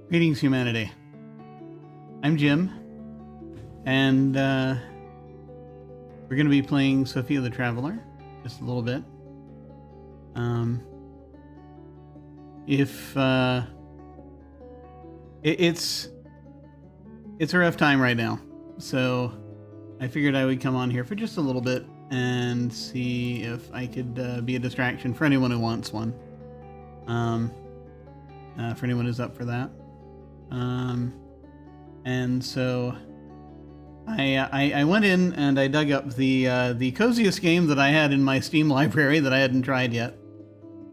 Greetings, humanity. I'm Jim, and we're going to be playing Sophia the Traveler just a little bit. It's a rough time right now, so I figured I would come on here for just a little bit and see if I could be a distraction for anyone who wants one. For anyone who's up for that. And so I went in and I dug up the coziest game that I had in my Steam library that I hadn't tried yet.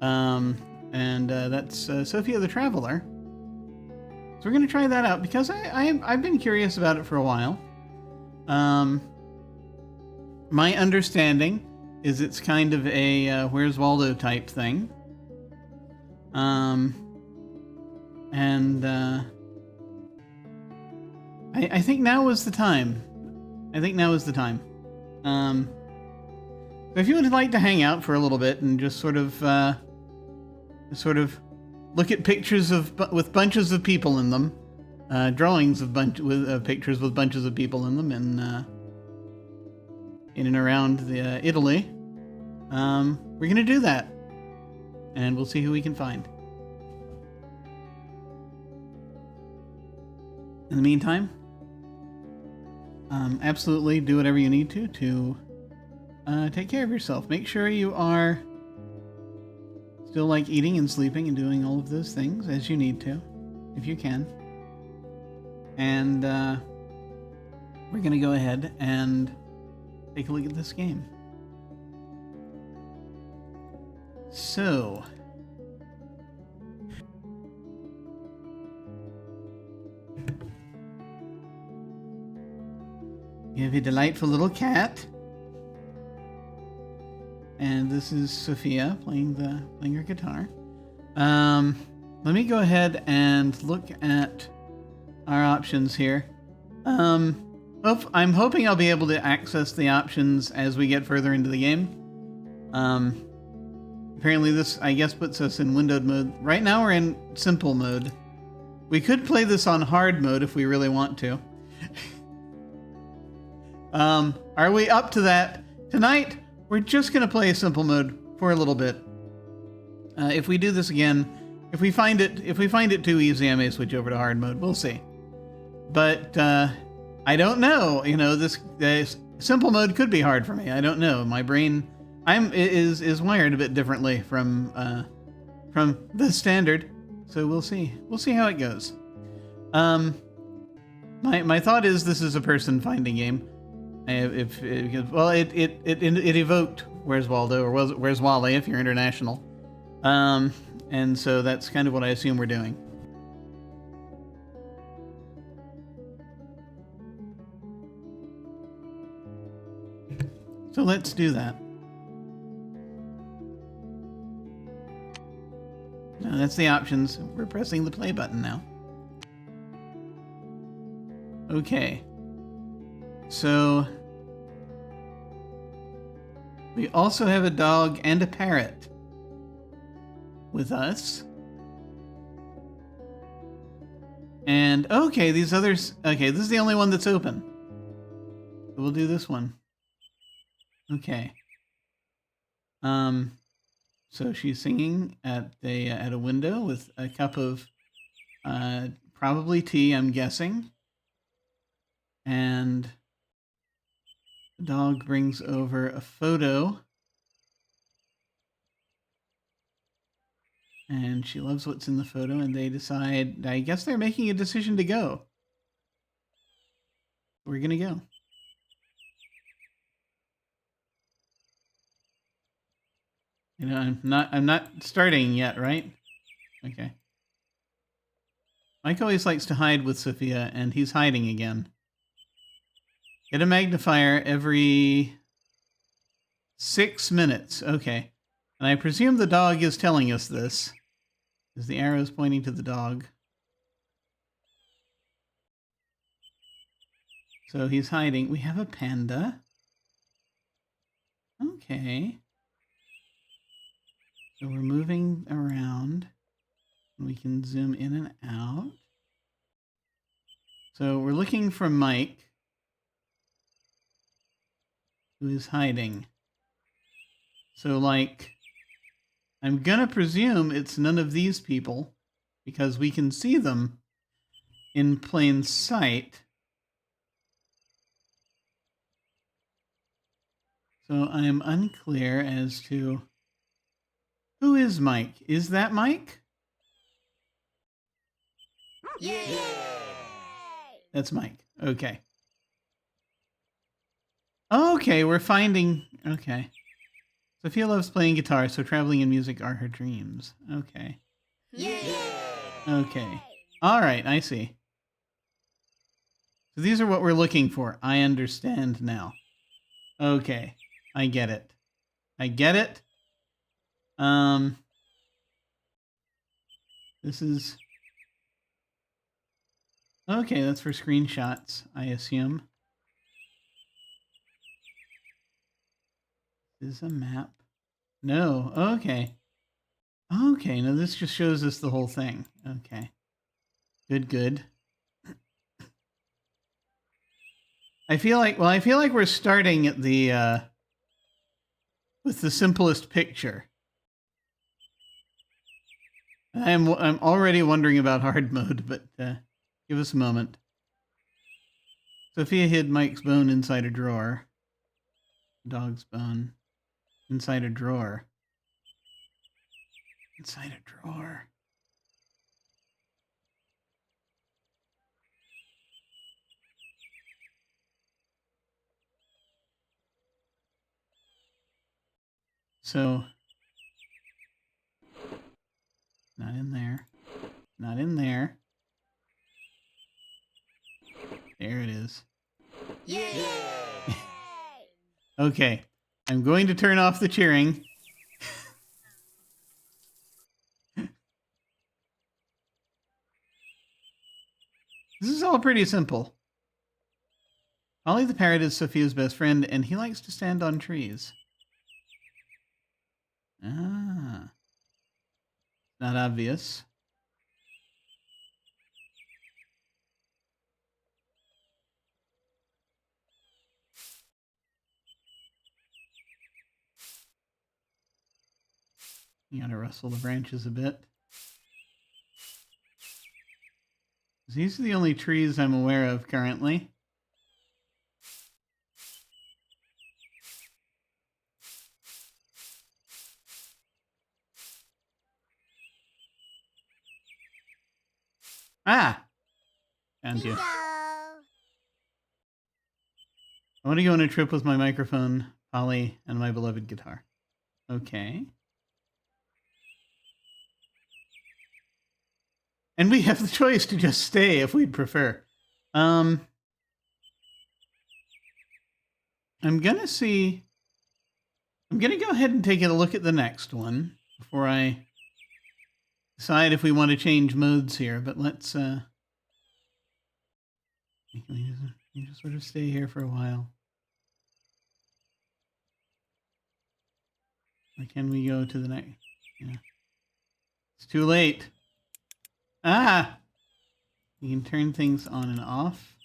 That's Sophia the Traveler. So we're going to try that out because I've been curious about it for a while. My understanding is it's kind of a Where's Waldo type thing. I think now is the time. So if you would like to hang out for a little bit and just sort of look at pictures with bunches of people in them, drawings of pictures with bunches of people in them, in and around Italy, we're gonna do that, and we'll see who we can find. In the meantime, absolutely do whatever you need to take care of yourself. Make sure you are still like eating and sleeping and doing all of those things as you need to, if you can. And we're going to go ahead and take a look at this game. So, you have a delightful little cat. And this is Sophia playing her guitar. Let me go ahead and look at our options here. I'm hoping I'll be able to access the options as we get further into the game. Apparently this, I guess, puts us in windowed mode. Right now we're in simple mode. We could play this on hard mode if we really want to. Are we up to that? Tonight, we're just going to play simple mode for a little bit. If we do this again, if we find it too easy, I may switch over to hard mode. We'll see. But I don't know. You know, this simple mode could be hard for me. I don't know. My brain is wired a bit differently from the standard. So we'll see. We'll see how it goes. My thought is this is a person finding game. It evoked Where's Waldo, or Where's Wally if you're international. And so that's kind of what I assume we're doing. So let's do that. Now that's the options. We're pressing the play button now. Okay. So we also have a dog and a parrot with us. And okay, these others, okay, this is the only one that's open. So we'll do this one. Okay. So she's singing at a window with a cup of probably tea, I'm guessing. And the dog brings over a photo. And she loves what's in the photo, and they decide, I guess they're making a decision to go. We're gonna go. You know, I'm not starting yet, right? Okay. Mike always likes to hide with Sophia, and he's hiding again. Get a magnifier every 6 minutes. Okay. And I presume the dog is telling us this, because the arrow is pointing to the dog. So he's hiding. We have a panda. Okay. So we're moving around. We can zoom in and out. So we're looking for Mike, who is hiding. So, like, I'm gonna presume it's none of these people, because we can see them in plain sight. So I am unclear as to who is Mike. Is that Mike? Yay! That's Mike. Okay. Okay, we're finding... Okay. Sophia loves playing guitar, so traveling and music are her dreams. Okay. Yay! Okay. All right, I see. So these are what we're looking for. I understand now. Okay. I get it. I get it. This is... Okay, that's for screenshots, I assume. This is a map. No, okay. Okay, now this just shows us the whole thing. Okay. Good, good. I feel like we're starting at the, with the simplest picture. I'm already wondering about hard mode, but give us a moment. Sophia hid Mike's bone inside a drawer. Dog's bone. Inside a drawer. Inside a drawer. So, not in there. Not in there. There it is. Yay! Okay, I'm going to turn off the cheering. This is all pretty simple. Ollie the parrot is Sophia's best friend, and he likes to stand on trees. Ah. Not obvious. You gotta rustle the branches a bit. These are the only trees I'm aware of currently. Ah! Found you. I want to go on a trip with my microphone, Polly, and my beloved guitar. Okay. And we have the choice to just stay if we'd prefer. I'm gonna go ahead and take a look at the next one before I decide if we want to change modes here, but let's we just sort of stay here for a while. Or can we go to the next? Yeah. It's too late. Ah! You can turn things on and off.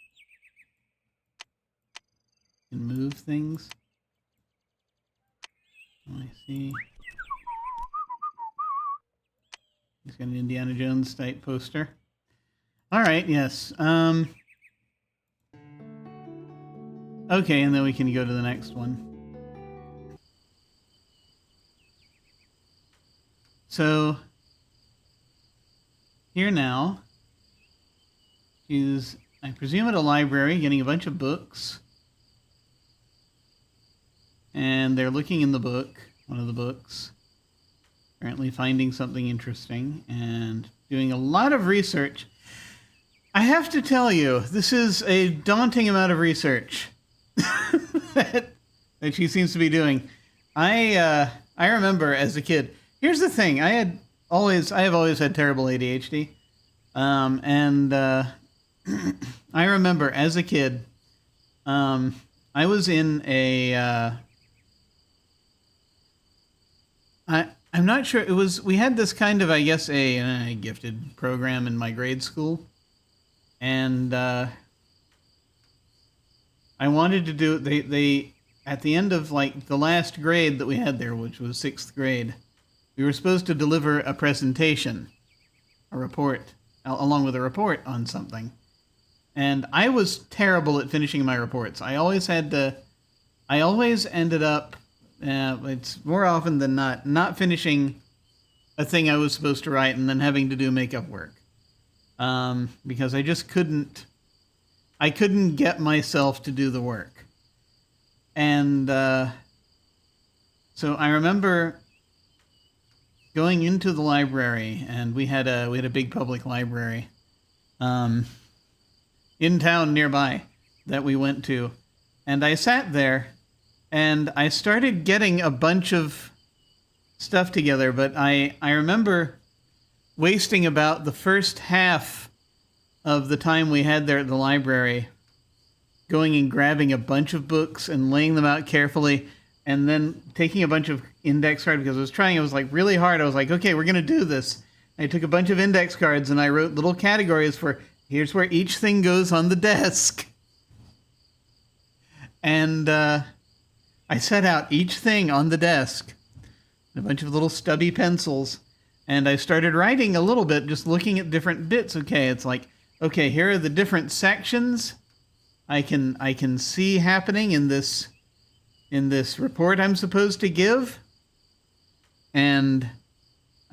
You can move things. Oh, I see. He's got an Indiana Jones type poster. All right, yes. Okay, and then we can go to the next one. So here now is, I presume, at a library getting a bunch of books. And they're looking in the book, one of the books, apparently finding something interesting and doing a lot of research. I have to tell you, this is a daunting amount of research that she seems to be doing. I remember as a kid. Here's the thing: I have always had terrible ADHD, and I remember as a kid, I was in a. I'm not sure. It was, we had this kind of, I guess, a gifted program in my grade school. And I wanted to do they at the end of like the last grade that we had there, which was 6th grade, we were supposed to deliver a presentation, a report, along with a report on something. And I was terrible at finishing my reports. I always ended up, it's more often than not finishing a thing I was supposed to write and then having to do makeup work. Because I just couldn't get myself to do the work. And so I remember going into the library, and we had a big public library in town nearby that we went to. And I sat there, and I started getting a bunch of stuff together, but I remember wasting about the first half of the time we had there at the library going and grabbing a bunch of books and laying them out carefully, and then taking a bunch of index cards because I was like really hard. I was like, okay, we're going to do this. I took a bunch of index cards and I wrote little categories for here's where each thing goes on the desk. And I set out each thing on the desk, a bunch of little stubby pencils, and I started writing a little bit, just looking at different bits. Okay, it's like, okay, here are the different sections I can see happening in this report I'm supposed to give. And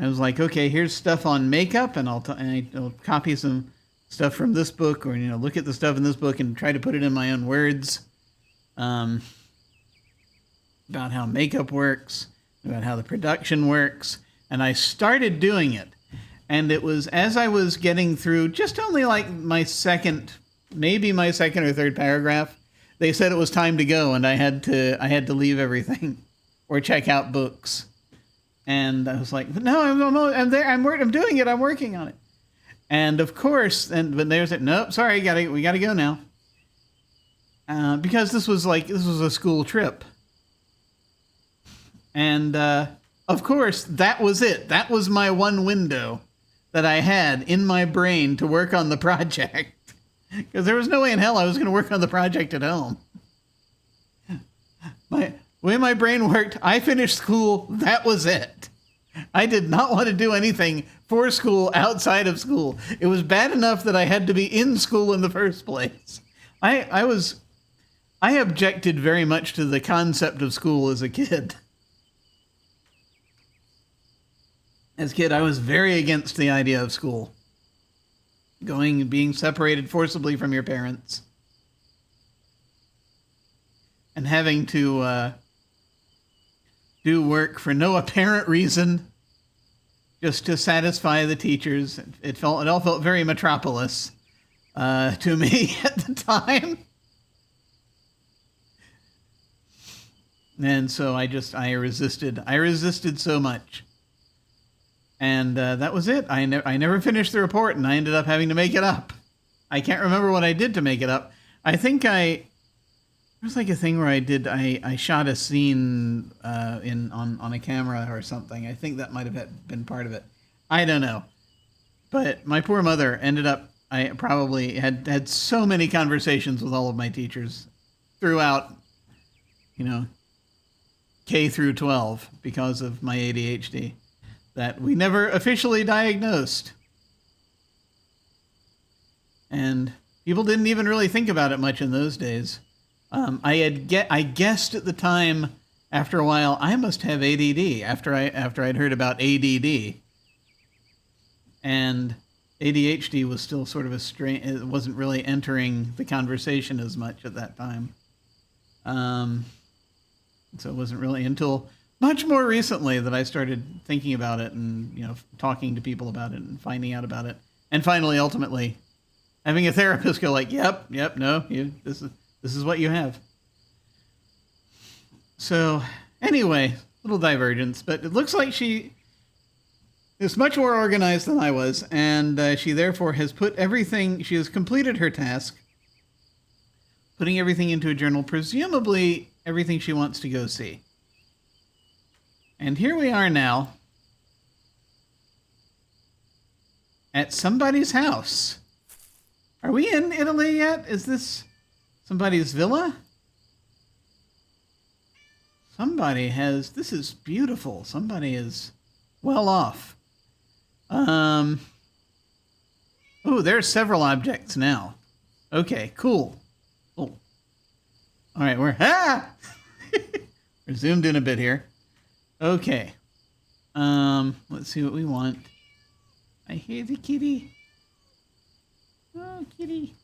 I was like, okay, here's stuff on makeup, and I'll copy some stuff from this book, or look at the stuff in this book and try to put it in my own words. About how makeup works, about how the production works, and I started doing it. And it was as I was getting through just only like my second or third paragraph, they said it was time to go, and I had to leave everything or check out books. And I was like, no, I'm there. I'm doing it. I'm working on it. And of course, but they said, nope, sorry, we gotta go now. Because this was a school trip. And of course, that was it. That was my one window that I had in my brain to work on the project. Because there was no way in hell I was going to work on the project at home. The way my brain worked, I finished school, that was it. I did not want to do anything for school outside of school. It was bad enough that I had to be in school in the first place. I objected very much to the concept of school as a kid. As a kid, I was very against the idea of school. Going and being separated forcibly from your parents. And having to do work for no apparent reason, just to satisfy the teachers. It all felt very Metropolis to me at the time. And so I resisted so much. And that was it. I never finished the report, and I ended up having to make it up. I can't remember what I did to make it up. I think there was like a thing where I shot a scene on a camera or something. I think that might have been part of it. I don't know. But my poor mother ended up, I probably had so many conversations with all of my teachers throughout, K through 12 because of my ADHD. That we never officially diagnosed. And people didn't even really think about it much in those days. I guessed at the time, after a while, I must have ADD after I'd heard about ADD. And ADHD was still sort of it wasn't really entering the conversation as much at that time. So it wasn't really until much more recently that I started thinking about it and, talking to people about it and finding out about it. And finally, ultimately, having a therapist go like, yep, no, this is what you have. So anyway, little divergence, but it looks like she is much more organized than I was. And she therefore has she has completed her task, putting everything into a journal, presumably everything she wants to go see. And here we are now at somebody's house. Are we in Italy yet? Is this somebody's villa? Somebody has... This is beautiful. Somebody is well off. Oh, there are several objects now. Okay, cool. Cool. All right, we're... Ah! We're zoomed in a bit here. Okay. Let's see what we want. I hear the kitty. Oh, kitty.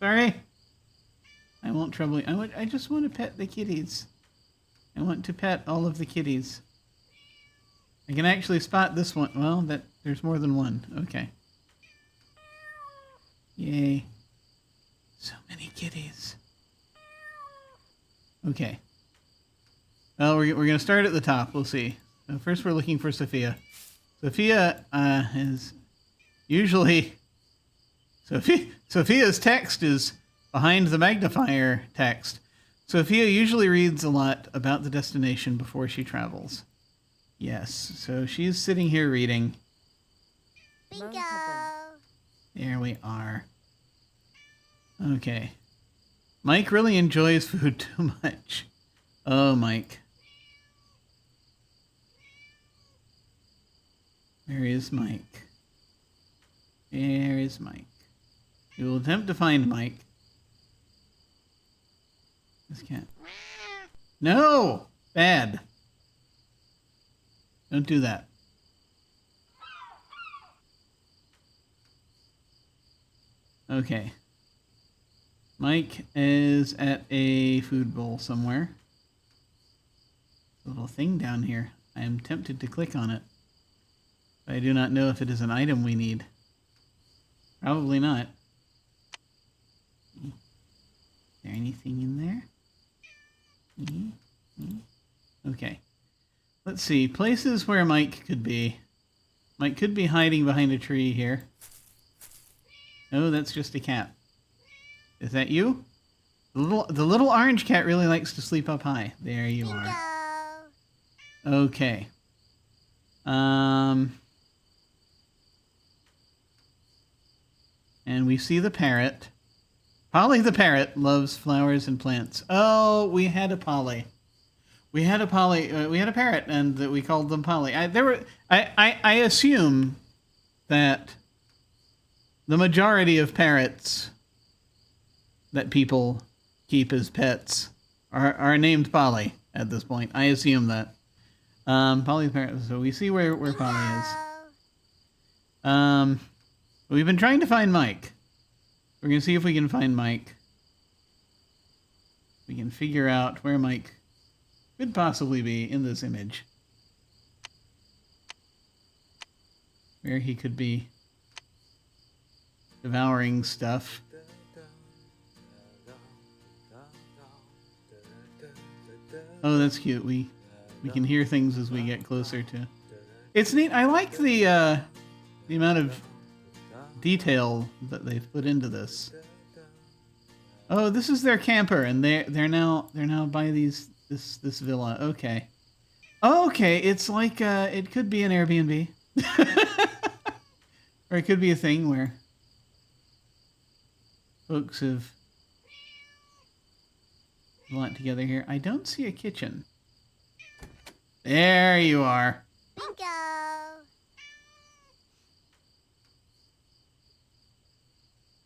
Sorry. I won't trouble you. I just want to pet the kitties. I want to pet all of the kitties. I can actually spot this one. Well, there's more than one. Okay. Yay. So many kitties. Okay. Well, we're going to start at the top. We'll see. So first, we're looking for Sophia. Sophia is usually... Sophia's text is behind the magnifier text. Sophia usually reads a lot about the destination before she travels. Yes, so she's sitting here reading. Bingo. There we are. Okay. Mike really enjoys food too much. Oh, Mike. Where is Mike? Where is Mike? We will attempt to find Mike. This cat. No! Bad. Don't do that. Okay. Mike is at a food bowl somewhere. A little thing down here. I am tempted to click on it. But I do not know if it is an item we need. Probably not. Is there anything in there? Okay. Let's see. Places where Mike could be. Mike could be hiding behind a tree here. No, that's just a cat. Is that you? The little orange cat really likes to sleep up high. There you are. Okay. And we see the parrot. Polly the parrot loves flowers and plants. Oh, we had a Polly. We had a parrot, and we called them Polly. I assume that the majority of parrots that people keep as pets are named Polly at this point. I assume that. Polly the parrot. So we see where Polly is. We've been trying to find Mike. We're going to see if we can find Mike. We can figure out where Mike could possibly be in this image. Where he could be devouring stuff. Oh, that's cute. We can hear things as we get closer to. It's neat. I like the amount of detail that they've put into this. Oh, this is their camper, and they're now by this villa. Okay. Okay, it's like it could be an Airbnb. Or it could be a thing where folks have a lot together here. I don't see a kitchen. There you are. Bingo.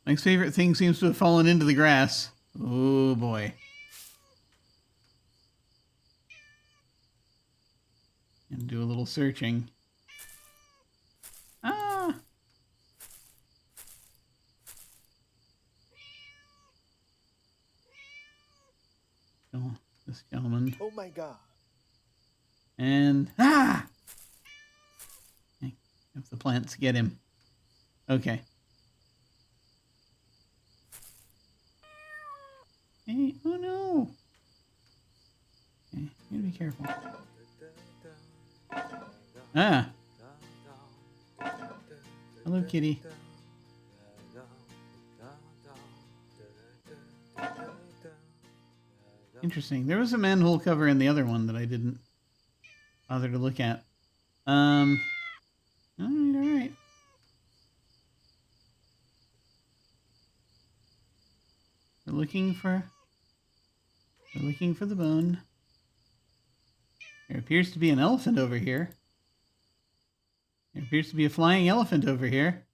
Mike's favorite thing seems to have fallen into the grass. Oh boy. And do a little searching. Ah! Oh, this gentleman. Oh my god. And ah! If the plants get him. Okay. Hey, oh no! Okay, you gotta be careful. Ah! Hello, kitty. Interesting. There was a manhole cover in the other one that I didn't bother to look at. Alright. We're looking for the bone. There appears to be an elephant over here. There appears to be a flying elephant over here.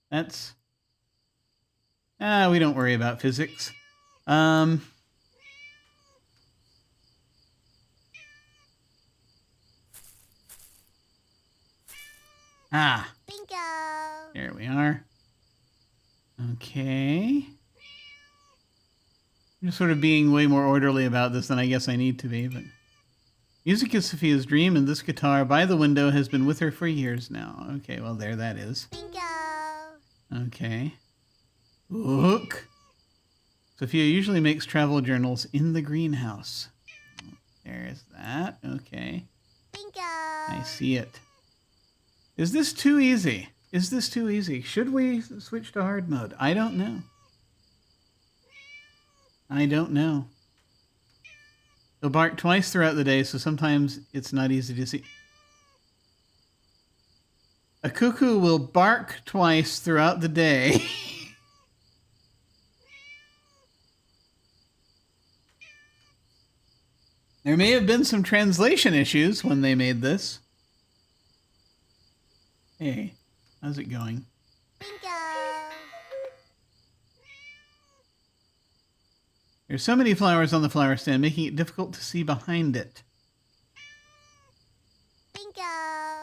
That's... we don't worry about physics. Bingo. There we are. Okay. I'm just sort of being way more orderly about this than I guess I need to be, but... Music is Sophia's dream, and this guitar by the window has been with her for years now. Okay, well, there that is. Bingo. Okay. Look! Sophia usually makes travel journals in the greenhouse. There's that. Okay. Bingo. I see it. Is this too easy? Is this too easy? Should we switch to hard mode? I don't know. I don't know. He'll bark twice throughout the day, so sometimes it's not easy to see. A cuckoo will bark twice throughout the day. There may have been some translation issues when they made this. Hey, how's it going? Bingo. There's so many flowers on the flower stand, making it difficult to see behind it. Bingo.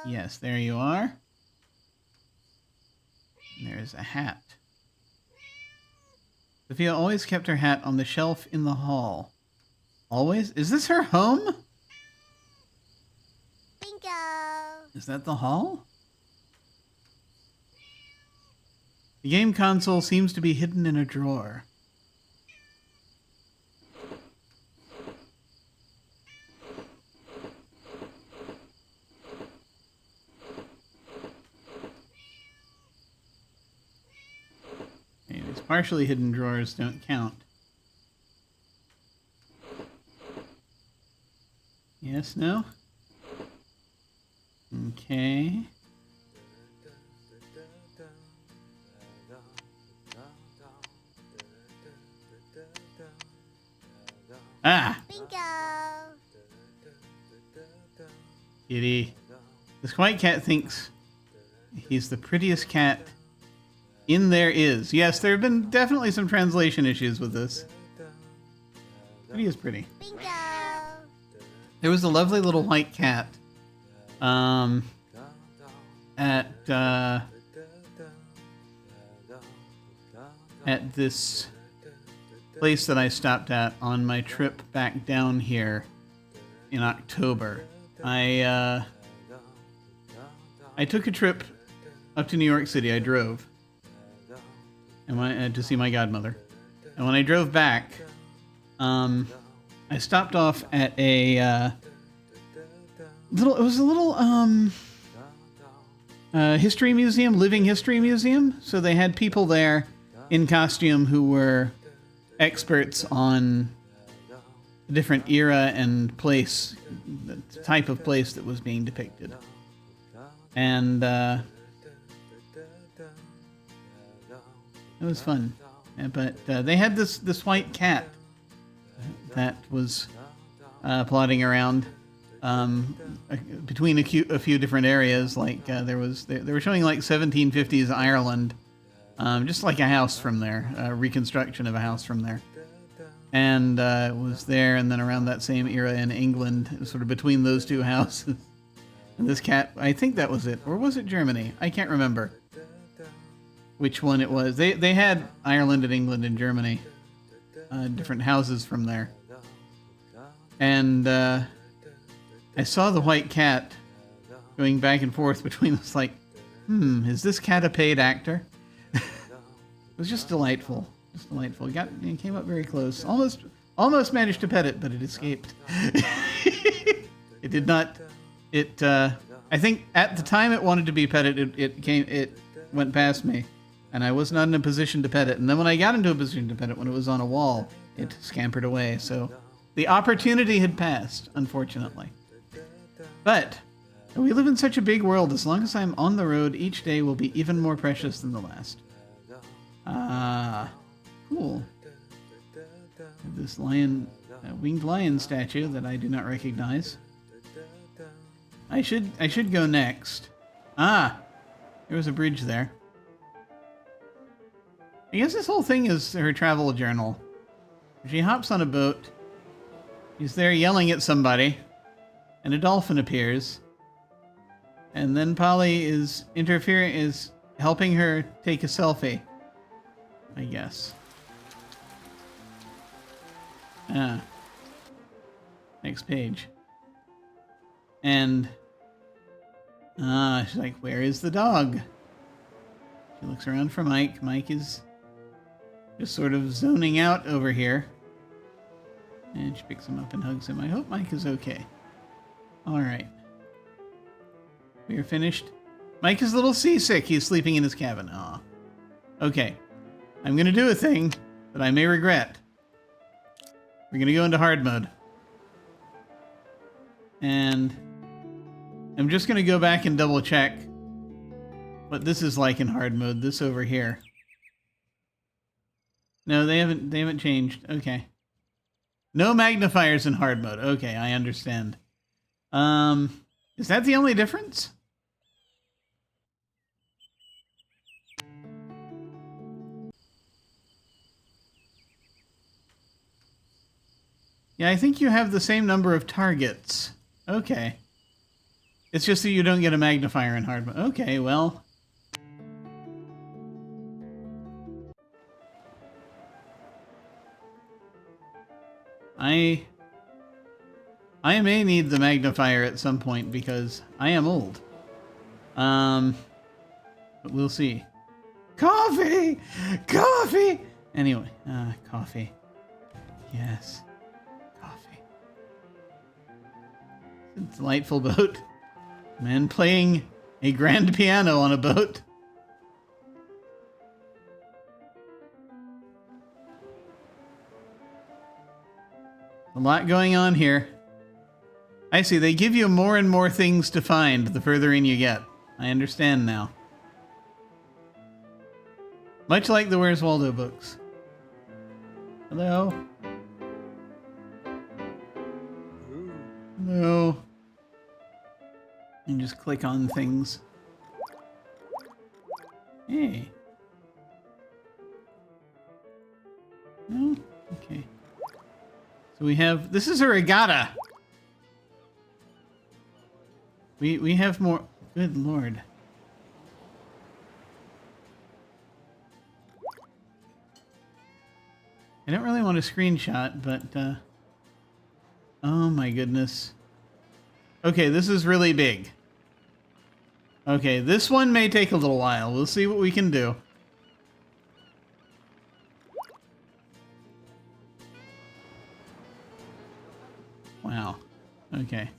Yes, there you are. There's a hat. Sophia always kept her hat on the shelf in the hall. Always? Is this her home? Bingo. Is that the hall? The game console seems to be hidden in a drawer. Okay, these partially hidden drawers don't count. Yes, no? Okay. Ah! Bingo. Kitty. This white cat thinks he's the prettiest cat in there is. Yes, there have been definitely some translation issues with this. Pretty is pretty. Bingo. There was a lovely little white cat at this place that I stopped at on my trip back down here in October. I took a trip up to New York City. I drove and to see my godmother. And when I drove back, I stopped off at a little history museum, living history museum. So they had people there in costume who were experts on the different era and place, the type of place that was being depicted. And it was fun. But they had this white cat that was plodding around between a few different areas. Like they were showing like 1750s Ireland, just like a house from there, a reconstruction of a house from there. And it was there, and then around that same era in England, sort of between those two houses. And this cat, I think that was it, or was it Germany? I can't remember which one it was. They had Ireland and England and Germany, different houses from there. And I saw the white cat going back and forth between us, like, is this cat a paid actor? It was just delightful. Just delightful. It came up very close. Almost managed to pet it, but it escaped. It did not. I think at the time it wanted to be petted, it went past me, and I was not in a position to pet it. And then when I got into a position to pet it, when it was on a wall, it scampered away. So the opportunity had passed, unfortunately. But we live in such a big world. As long as I'm on the road, each day will be even more precious than the last. Ah, cool. This lion, winged lion statue that I do not recognize. I should go next. Ah, there was a bridge there. I guess this whole thing is her travel journal. She hops on a boat. She's there yelling at somebody, and a dolphin appears. And then Polly is helping her take a selfie, I guess. Ah. Next page. And she's like, where is the dog? She looks around for Mike. Mike is just sort of zoning out over here. And she picks him up and hugs him. I hope Mike is okay. All right. We are finished. Mike is a little seasick. He's sleeping in his cabin. Aw. Okay. I'm going to do a thing that I may regret. We're going to go into hard mode. And I'm just going to go back and double check what this is like in hard mode. This over here. No, they haven't changed. Okay. No magnifiers in hard mode. Okay, I understand. Is that the only difference? Yeah, I think you have the same number of targets. Okay. It's just that you don't get a magnifier in hard mode. Okay, well. I may need the magnifier at some point because I am old. But we'll see. Coffee! Coffee! Anyway, coffee. Yes. Coffee. It's a delightful boat. Man playing a grand piano on a boat. A lot going on here. I see, they give you more and more things to find the further in you get. I understand now. Much like the Where's Waldo books. Hello? Hello? And just click on things. Hey. No? Okay. So we have... This is a regatta! We have more... Good lord. I don't really want a screenshot, but... Oh my goodness. Okay, this is really big. Okay, this one may take a little while. We'll see what we can do. Wow. Okay.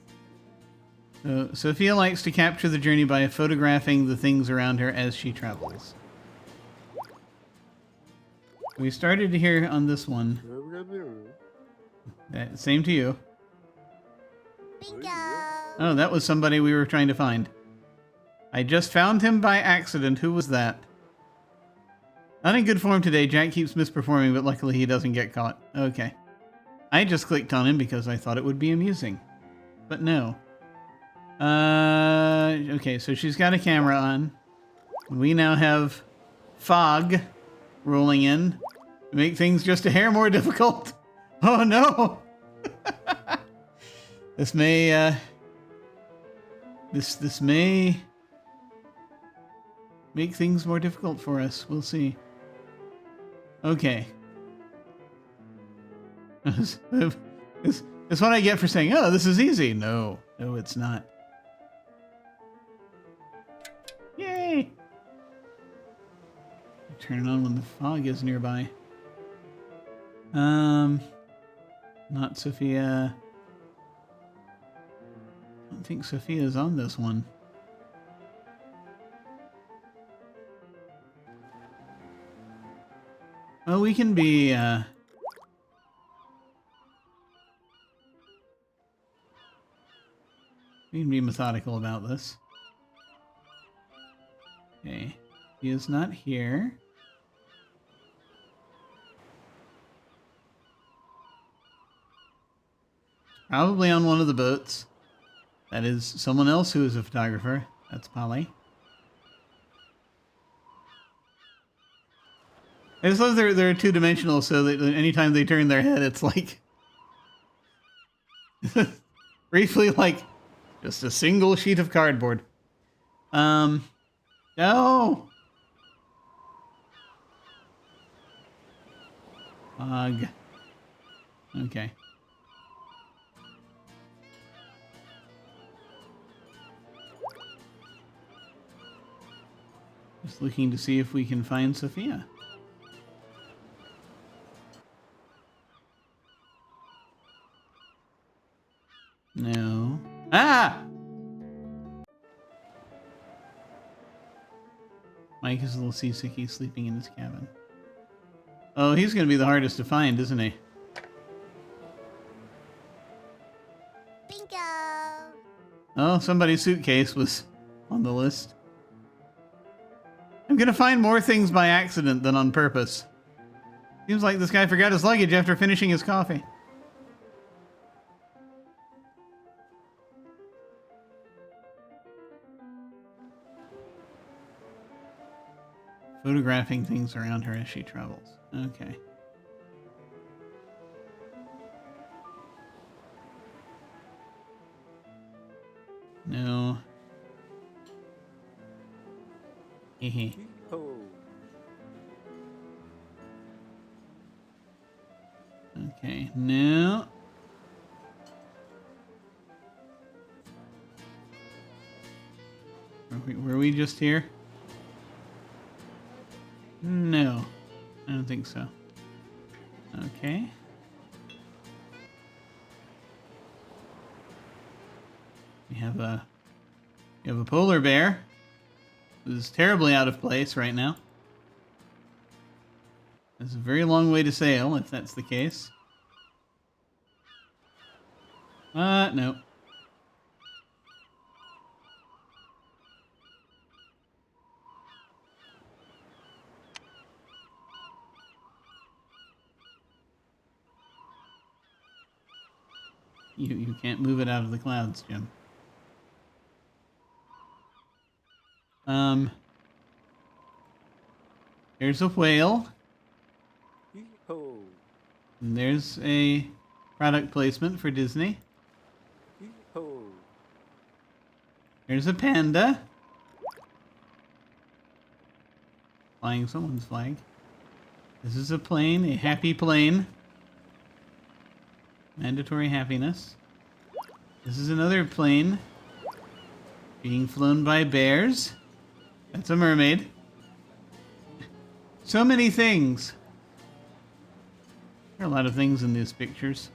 So, Sophia likes to capture the journey by photographing the things around her as she travels. We started here on this one. Same to you. Bingo. Oh, that was somebody we were trying to find. I just found him by accident. Who was that? Not in good form today. Jack keeps misperforming, but luckily he doesn't get caught. Okay. I just clicked on him because I thought it would be amusing. But no. Okay, so she's got a camera on. We now have fog rolling in to make things just a hair more difficult. Oh no! This may, this may make things more difficult for us. We'll see. Okay. It's what I get for saying, oh, this is easy. No, it's not. Yay! Turn it on when the fog is nearby. Not Sophia. I don't think Sophia's on this one. Oh, we can be, we can be methodical about this. Okay. He is not here. Probably on one of the boats. That is someone else who is a photographer. That's Polly. I just love they're two-dimensional, so that anytime they turn their head, it's like... briefly like just a single sheet of cardboard. No! Ugh. Okay. Just looking to see if we can find Sophia. No. Ah! Mike is a little seasick. He's sleeping in his cabin. Oh, he's going to be the hardest to find, isn't he? Bingo. Oh, somebody's suitcase was on the list. I'm going to find more things by accident than on purpose. Seems like this guy forgot his luggage after finishing his coffee. Photographing things around her as she travels. Okay. No. Hehe. Okay, no. Were we just here? No, I don't think so. Okay. We have a polar bear who's terribly out of place right now. There's a very long way to sail, if that's the case. No. You can't move it out of the clouds, Jim. There's a whale. And there's a product placement for Disney. There's a panda. Flying someone's flag. This is a plane, a happy plane. Mandatory happiness. This is another plane being flown by bears. That's a mermaid. So many things. There are a lot of things in these pictures.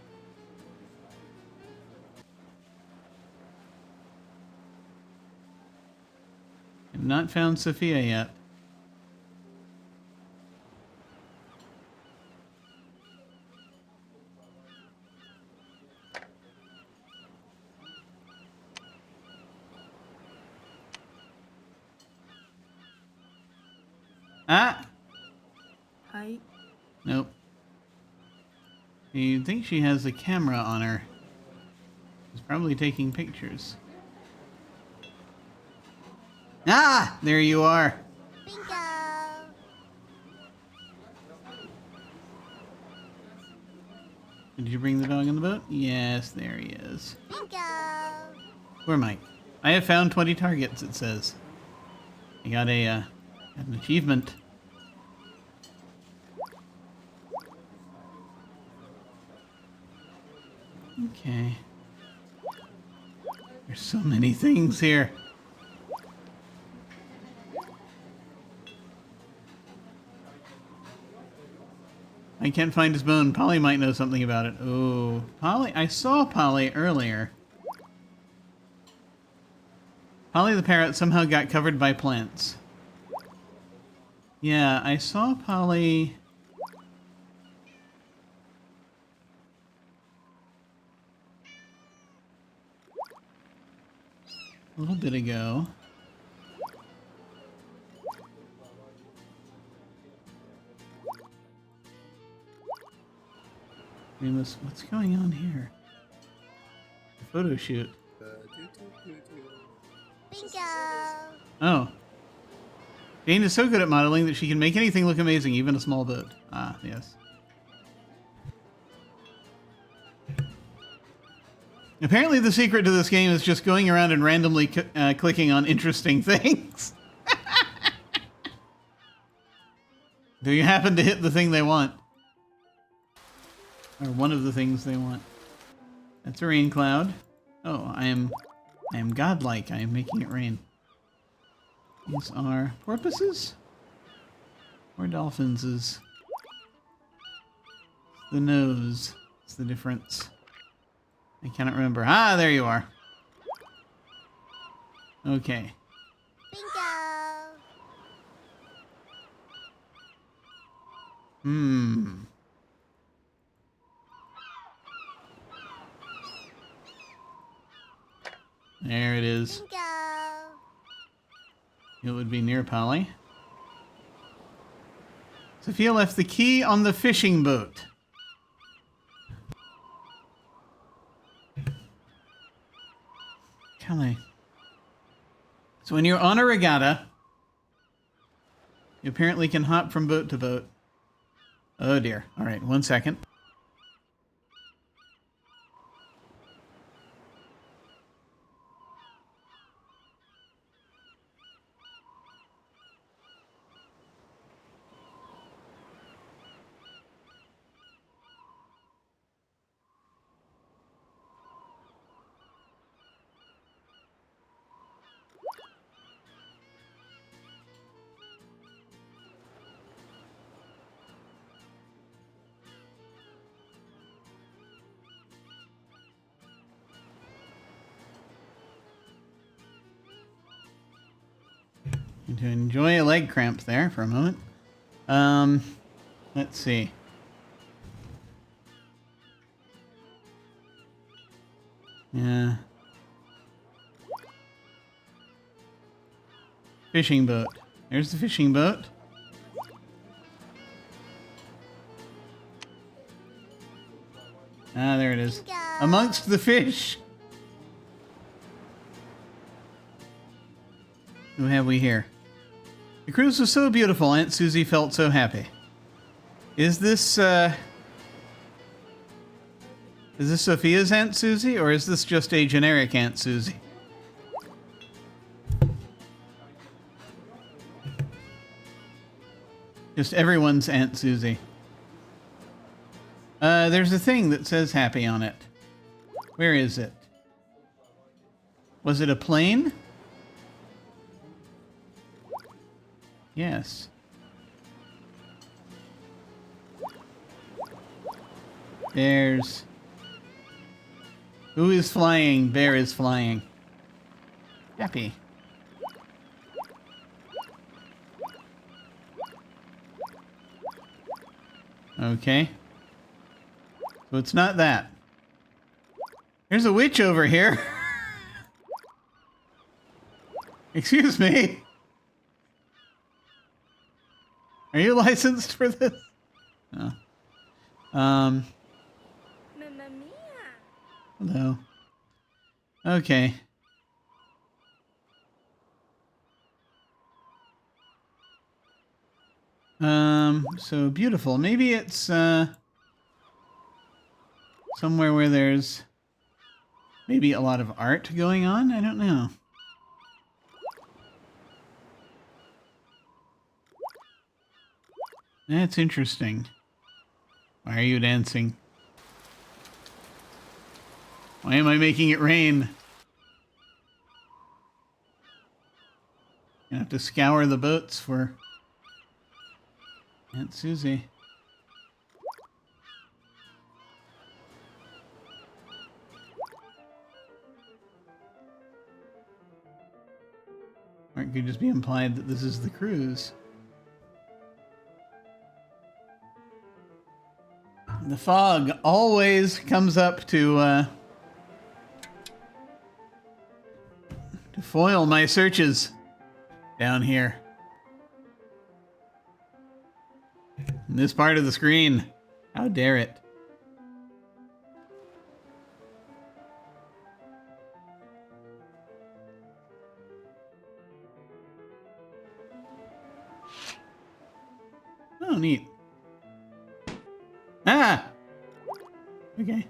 I've not found Sophia yet. Ah! Hi. Nope. You'd think she has a camera on her. She's probably taking pictures. Ah! There you are. Bingo. Did you bring the dog in the boat? Yes, there he is. Bingo. Where am I? I have found 20 targets, it says. I got an achievement. Okay. There's so many things here. I can't find his bone. Polly might know something about it. Oh, Polly. I saw Polly earlier. Polly the parrot somehow got covered by plants. Yeah, I saw Polly... a little bit ago. What's going on here? Photo shoot. Bingo. Oh. Jane is so good at modeling that she can make anything look amazing, even a small boat. Ah, yes. Apparently the secret to this game is just going around and randomly clicking on interesting things. Do you happen to hit the thing they want? Or one of the things they want. That's a rain cloud. Oh, I am godlike. I am making it rain. These are porpoises? Or dolphins? The nose is the difference. I cannot remember. Ah, there you are. Okay. Bingo. There it is. Bingo. It would be near Polly. Sophia left the key on the fishing boat. Kelly. So when you're on a regatta, you apparently can hop from boat to boat. Oh dear. All right, 1 second. And to enjoy a leg cramp there for a moment. Let's see. Yeah. Fishing boat. There's the fishing boat. Ah, there it is. Bingo. Amongst the fish. Who have we here? The cruise was so beautiful, Aunt Susie felt so happy. Is this Sophia's Aunt Susie, or is this just a generic Aunt Susie? Just everyone's Aunt Susie. There's a thing that says happy on it. Where is it? Was it a plane? Yes. There's... Who is flying? Bear is flying. Happy. Okay. So it's not that. There's a witch over here. Excuse me. Are you licensed for this? No. Mamma mia! Hello. Okay. So beautiful. Maybe it's somewhere where there's maybe a lot of art going on. I don't know. That's interesting. Why are you dancing? Why am I making it rain? I have to scour the boats for Aunt Susie. Or it could just be implied that this is the cruise. The fog always comes up to foil my searches down here. In this part of the screen. How dare it? Oh, neat. Ah! Okay.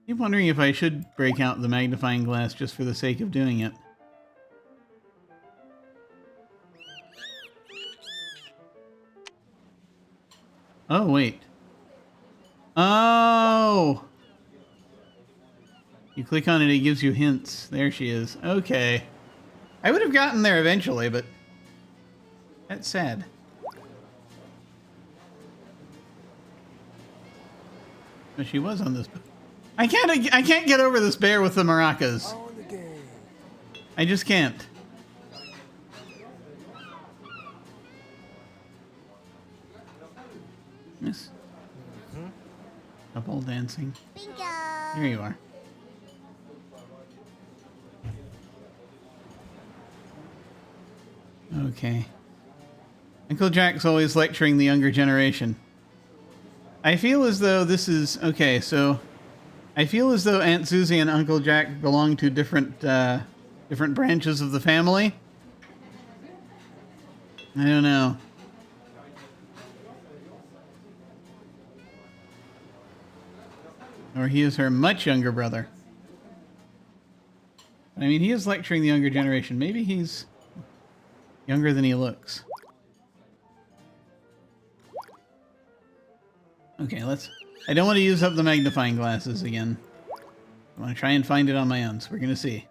Keep wondering if I should break out the magnifying glass just for the sake of doing it. Oh, wait. Oh! You click on it, it gives you hints. There she is. Okay. I would have gotten there eventually, but that's sad. But she was on this. I can't get over this bear with the maracas. I just can't. Yes. Couple dancing. Bingo. Here you are. Okay. Uncle Jack's always lecturing the younger generation. I feel as though this is... Okay, so... I feel as though Aunt Susie and Uncle Jack belong to different branches of the family. I don't know. Or he is her much younger brother. I mean, he is lecturing the younger generation. Maybe he's younger than he looks. Okay, let's... I don't want to use up the magnifying glasses again. I want to try and find it on my own, so we're going to see.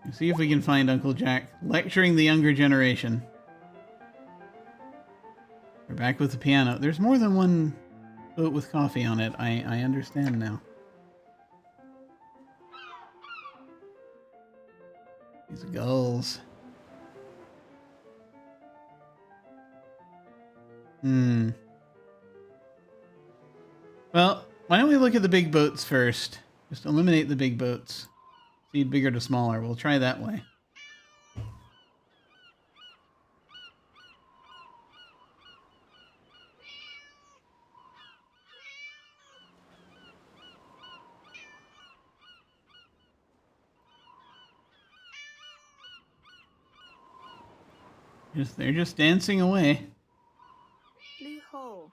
Let's see if we can find Uncle Jack lecturing the younger generation. We're back with the piano. There's more than one boat with coffee on it. I understand now. These gulls. Well, why don't we look at the big boats first? Just eliminate the big boats. Speed bigger to smaller. We'll try that way. They're just dancing away. Blue hole.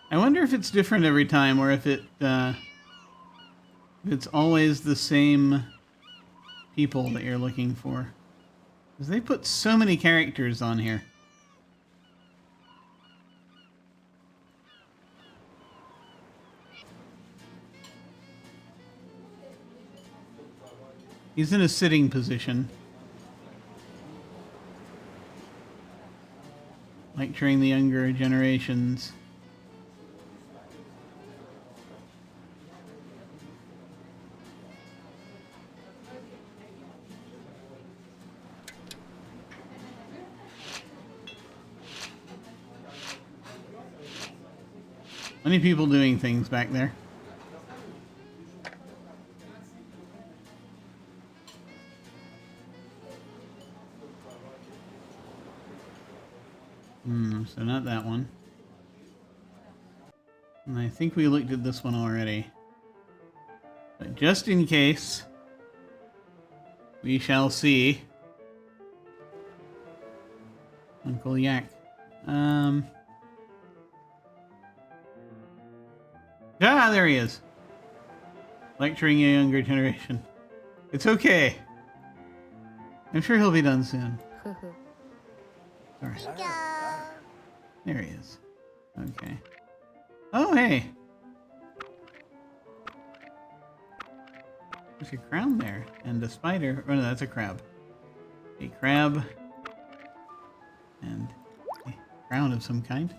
I wonder if it's different every time, or if it's always the same people that you're looking for. Because they put so many characters on here. He's in a sitting position. Lecturing the younger generations. Many people doing things back there. So not that one. And I think we looked at this one already. But just in case, we shall see. Uncle Yak. Ah, there he is. Lecturing a younger generation. It's okay. I'm sure he'll be done soon. All right. Bingo. There he is. Okay. Oh, hey. There's a crown there. And a spider. Oh, no, that's a crab. A crab. And a crown of some kind.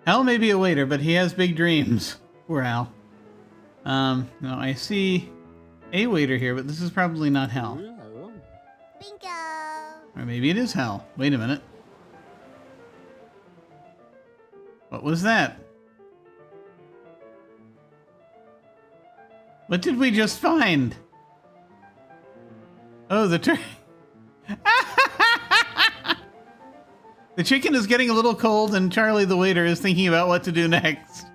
Hal may be a waiter, but he has big dreams. Poor Hal. No, I see a waiter here, but this is probably not Hal. Bingo. Or maybe it is Hal. Wait a minute. What was that? What did we just find? Oh, the turkey. The chicken is getting a little cold, and Charlie the waiter is thinking about what to do next.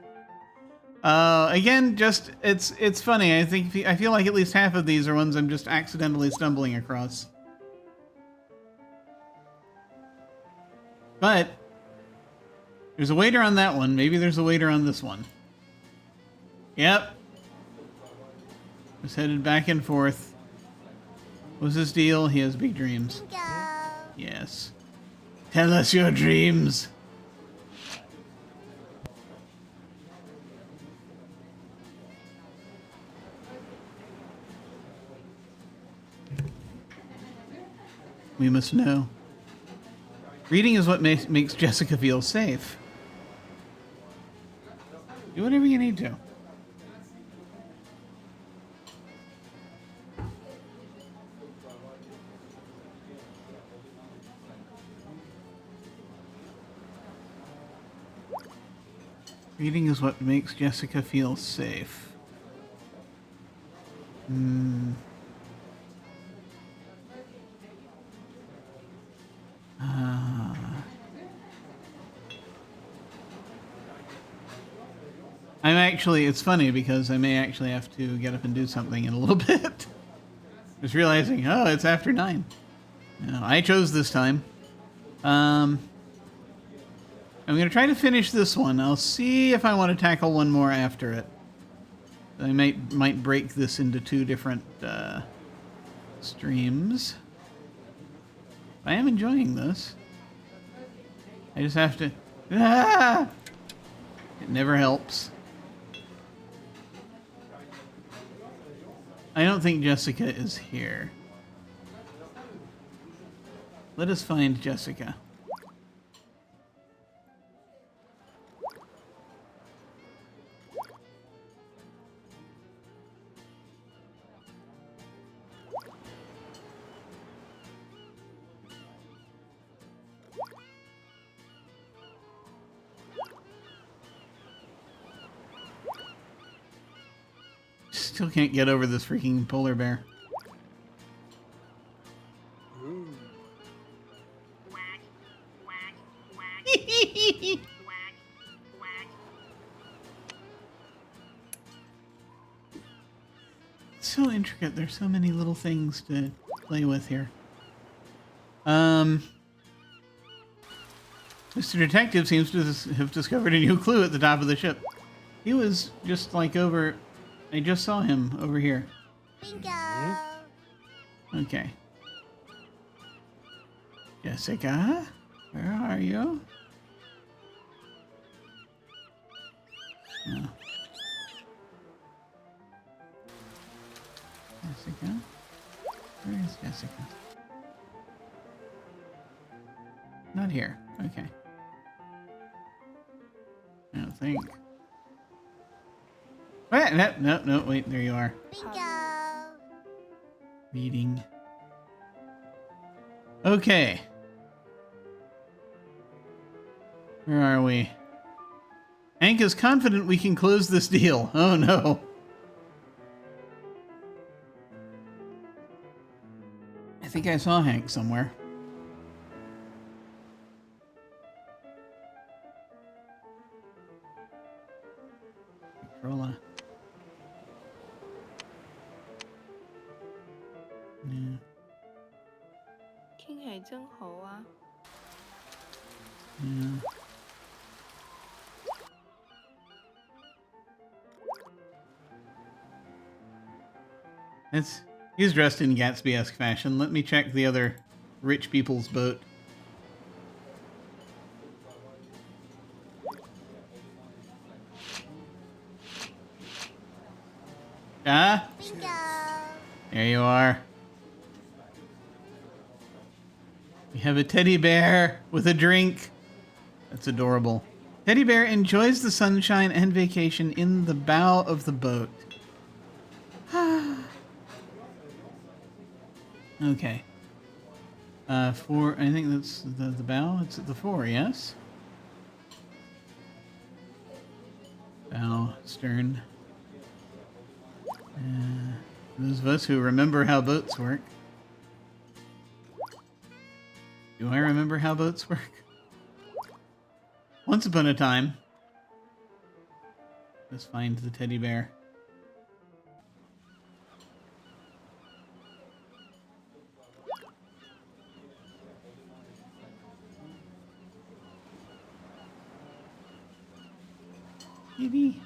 Again, just it's funny. I feel like at least half of these are ones I'm just accidentally stumbling across. But there's a waiter on that one. Maybe there's a waiter on this one. Yep. Just headed back and forth. What's his deal? He has big dreams. Bingo. Yes. Tell us your dreams. We must know. Reading is what makes Jessica feel safe. Do whatever you need to. Reading is what makes Jessica feel safe. It's funny because I may actually have to get up and do something in a little bit. Just realizing, oh, it's after 9. No, I chose this time. I'm going to try to finish this one. I'll see if I want to tackle one more after it. I might break this into 2 different streams. I am enjoying this. I just have to... Ah! It never helps. I don't think Jessica is here. Let us find Jessica. Still can't get over this freaking polar bear. So intricate. There's so many little things to play with here. Mr. Detective seems to have discovered a new clue at the top of the ship. He was just like over... I just saw him over here. Bingo. Okay. Jessica? Where are you? No. Jessica? Where is Jessica? Not here. Okay. I don't think. Wait, no, wait, there you are. Bingo. Reading. Okay. Where are we? Hank is confident we can close this deal. Oh no. I think I saw Hank somewhere. Corolla. Yeah. 傾係真好啊！ Yeah. He's dressed in Gatsby-esque fashion. Let me check the other rich people's boat. Ah? Bingo. There you are. We have a teddy bear with a drink. That's adorable. Teddy bear enjoys the sunshine and vacation in the bow of the boat. Okay. Four, I think that's the bow. It's at the 4, yes? Bow, stern. Those of us who remember how boats work. Do I remember how boats work? Once upon a time. Let's find the teddy bear. Kitty.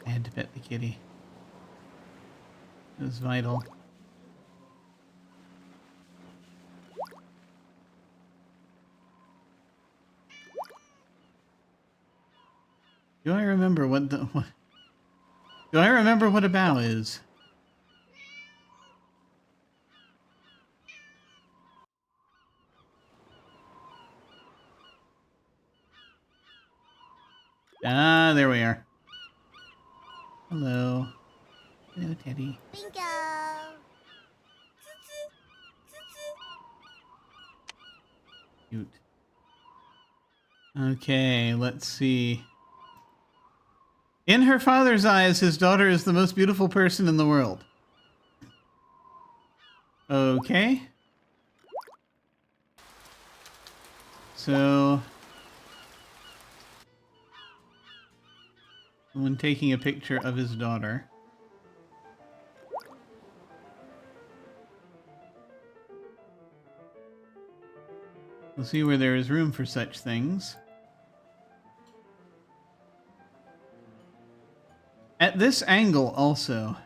I had to pet the kitty. It was vital. Do I remember what the... What, do I remember what a bow is? Ah, there we are. Hello. Hello, Teddy. Bingo. Cute. Okay, let's see. In her father's eyes, his daughter is the most beautiful person in the world. Okay. So... someone taking a picture of his daughter. We'll see where there is room for such things. At this angle, also.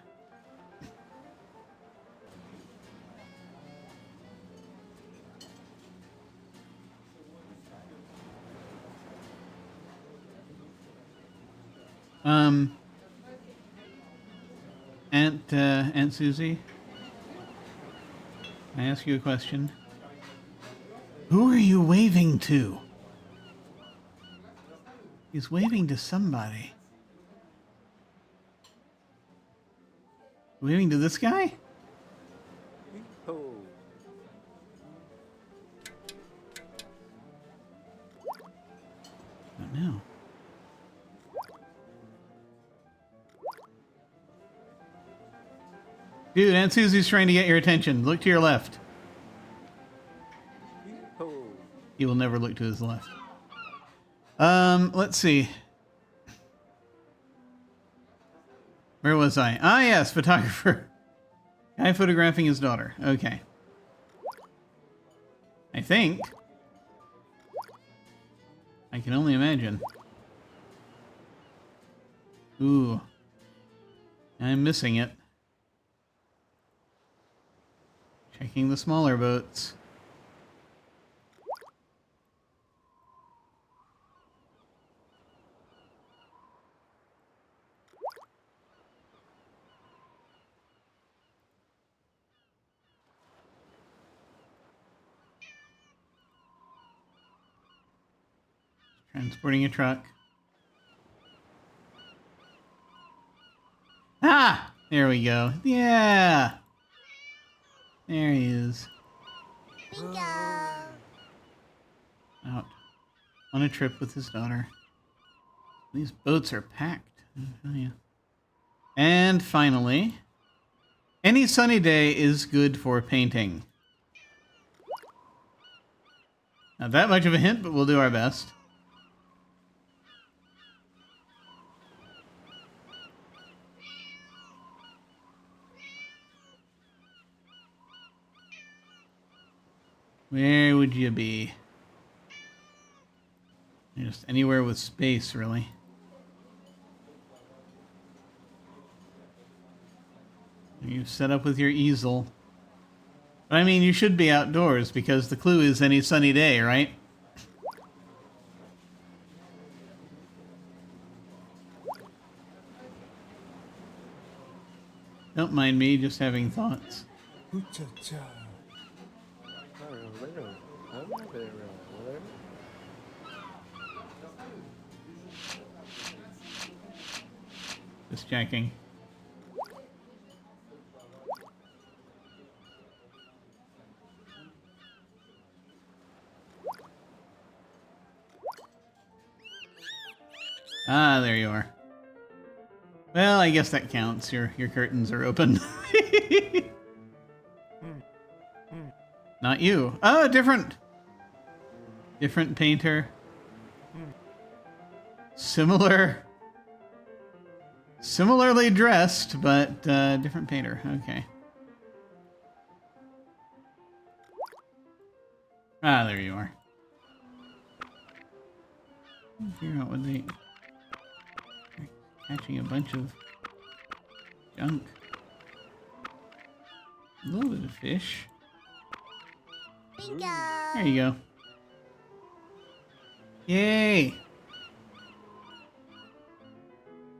Aunt Susie, can I ask you a question? Who are you waving to? He's waving to somebody. Waving to this guy? Oh. I don't know. Dude, Aunt Susie's trying to get your attention. Look to your left. Oh. He will never look to his left. Let's see. Where was I? Ah, yes, photographer. Guy photographing his daughter. Okay. I think. I can only imagine. Ooh. I'm missing it. Checking the smaller boats. Transporting a truck. Ah! There we go. Yeah! There he is. Bingo. Out on a trip with his daughter. These boats are packed. I tell ya. And finally, any sunny day is good for painting. Not that much of a hint, but we'll do our best. Where would you be? Just anywhere with space, really. You've set up with your easel. But I mean, you should be outdoors because the clue is any sunny day, right? Don't mind me just having thoughts. Just checking. Ah, there you are. Well, I guess that counts. Your curtains are open. Not you. Oh, different Different painter. Similarly dressed, but different painter. Okay. Ah, there you are. Figure out what they... Catching a bunch of junk. A little bit of fish. Bingo! There you go. Yay!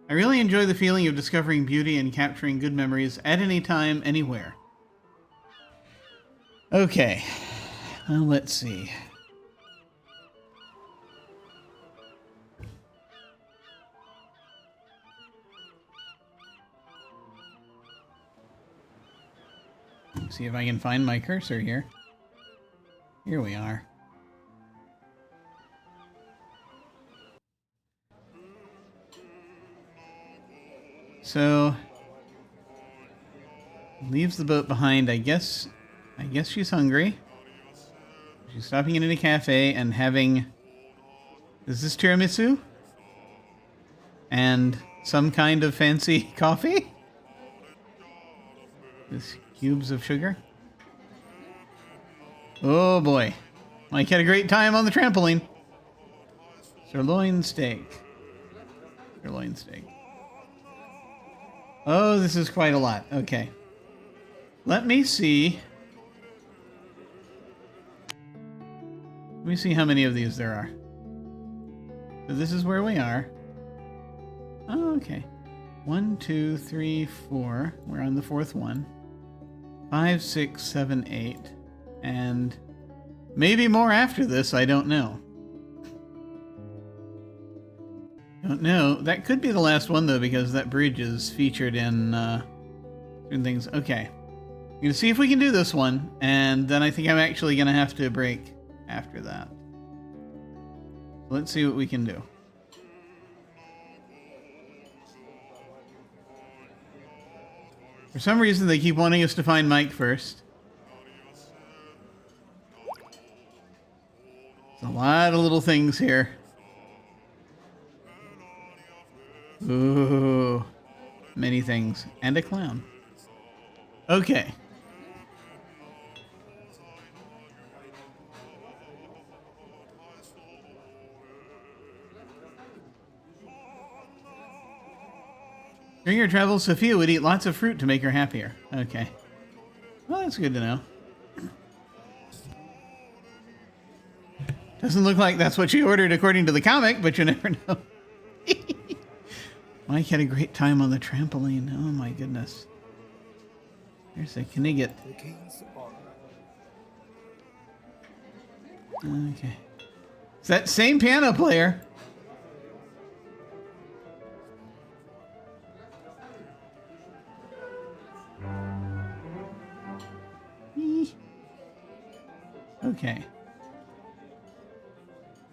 I really enjoy the feeling of discovering beauty and capturing good memories at any time, anywhere. Okay. Well, let's see. See if I can find my cursor here. Here we are. So, leaves the boat behind. I guess she's hungry. She's stopping in a cafe and having... Is this tiramisu? And some kind of fancy coffee? With cubes of sugar? Oh boy. Mike had a great time on the trampoline. Sirloin steak. Sirloin steak. Oh, this is quite a lot. Okay. Let me see. Let me see how many of these there are. So this is where we are. Oh, okay. 1, 2, 3, 4. We're on the fourth one. 5, 6, 7, 8. And maybe more after this, I don't know. Don't know. That could be the last one, though, because that bridge is featured in certain things. Okay. I'm going to see if we can do this one, and then I think I'm actually going to have to break after that. Let's see what we can do. For some reason, they keep wanting us to find Mike first. There's a lot of little things here. Ooh. Many things. And a clown. Okay. During your travels, Sophia would eat lots of fruit to make her happier. Okay. Well, that's good to know. Doesn't look like that's what she ordered according to the comic, but you never know. Mike had a great time on the trampoline. Oh my goodness. There's a Knigget. Okay. It's that same piano player. Okay.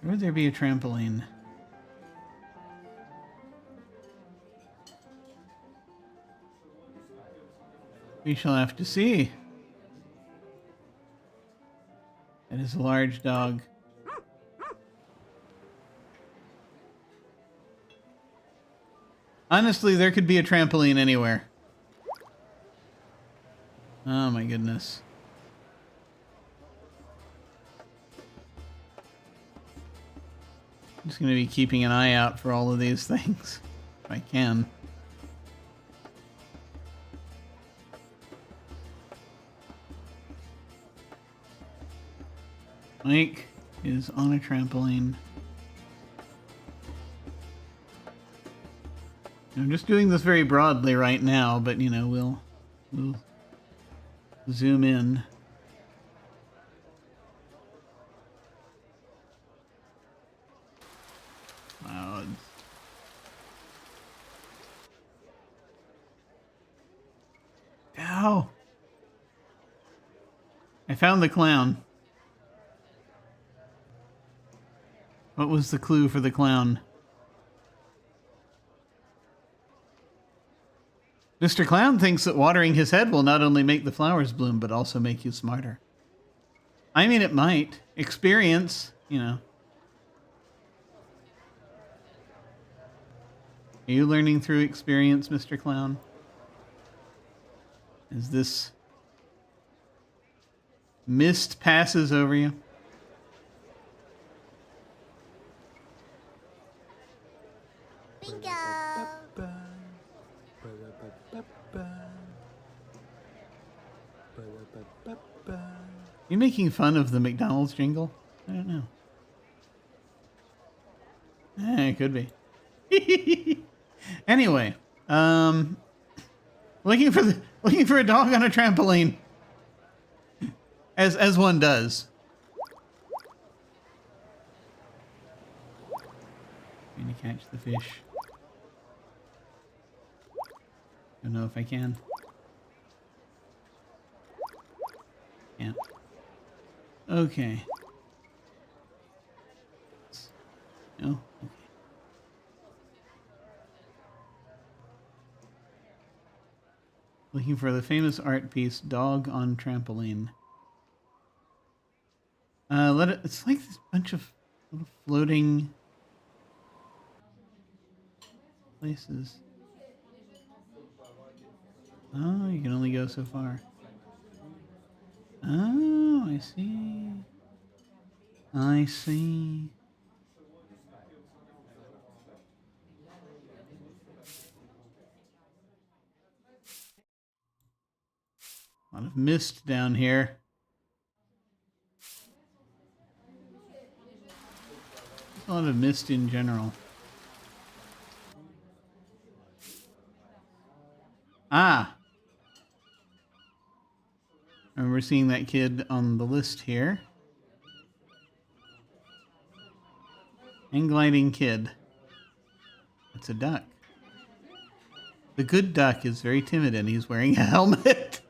Where would there be a trampoline? We shall have to see. That is a large dog. Honestly, there could be a trampoline anywhere. Oh my goodness. I'm just going to be keeping an eye out for all of these things, if I can. Mike is on a trampoline. I'm just doing this very broadly right now, but you know, we'll zoom in. Clouds. Ow! I found the clown. What was the clue for the clown? Mr. Clown thinks that watering his head will not only make the flowers bloom, but also make you smarter. I mean, it might. Experience. you know. Are you learning through experience, Mr. Clown? Is this mist passes over you? Bingo. You making fun of the McDonald's jingle? I don't know. It could be. Anyway, looking for a dog on a trampoline, as one does. Trying to catch the fish. Don't know if I can. Yeah. Okay. No? Okay. Looking for the famous art piece, Dog on Trampoline. It's like this bunch of little floating places. Oh, you can only go so far. Oh, I see. I see. A lot of mist down here. A lot of mist in general. Ah! I remember seeing that kid on the list here. Hang gliding kid. It's a duck. The good duck is very timid and he's wearing a helmet.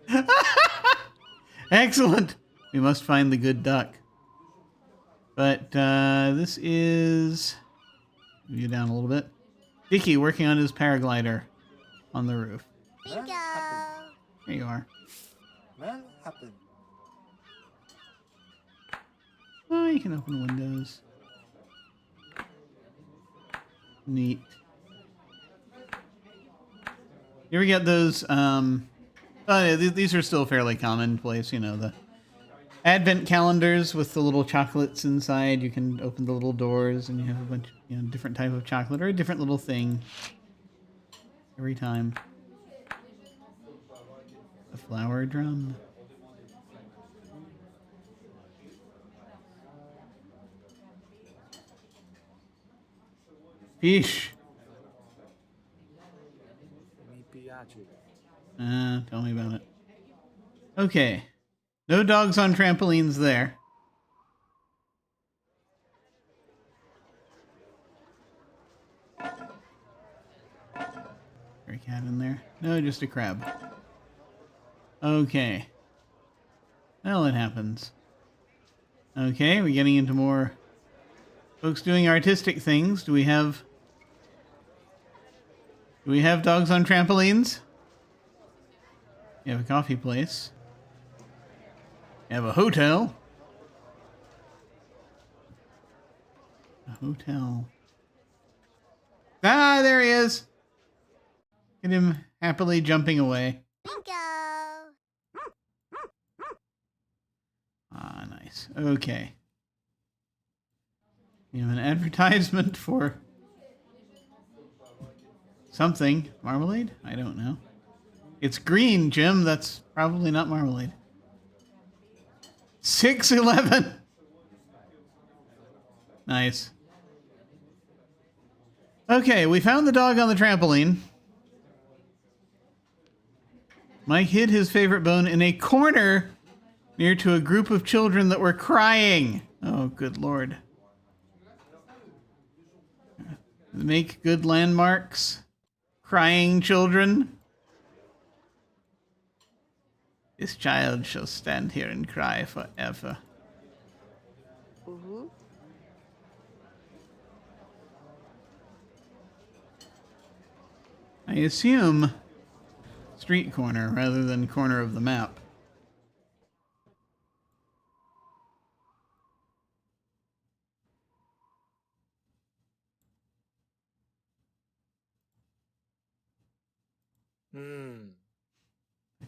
Excellent! We must find the good duck. But this is... Move you down a little bit. Dicky working on his paraglider on the roof. Bingo. There you are. What happened? Oh, you can open windows. Neat. You ever get those, these are still fairly commonplace, you know, the advent calendars with the little chocolates inside. You can open the little doors and you have a bunch, you know, different type of chocolate or a different little thing every time. A flower drum. Fish. Tell me about it. Okay. No dogs on trampolines there. Stray cat in there? No, just a crab. Okay. Well, it happens. Okay, we're getting into more folks doing artistic things. Do we have dogs on trampolines? You have a coffee place. You have a hotel. A hotel. Ah, there he is. Get him happily jumping away. Bingo. Ah, nice. Okay. You have an advertisement for something. Marmalade? I don't know. It's green, Jim. That's probably not marmalade. 6-11. Nice. Okay, we found the dog on the trampoline. Mike hid his favorite bone in a corner near to a group of children that were crying. Oh, good Lord. Make good landmarks. Crying children. This child shall stand here and cry forever. I assume street corner rather than corner of the map.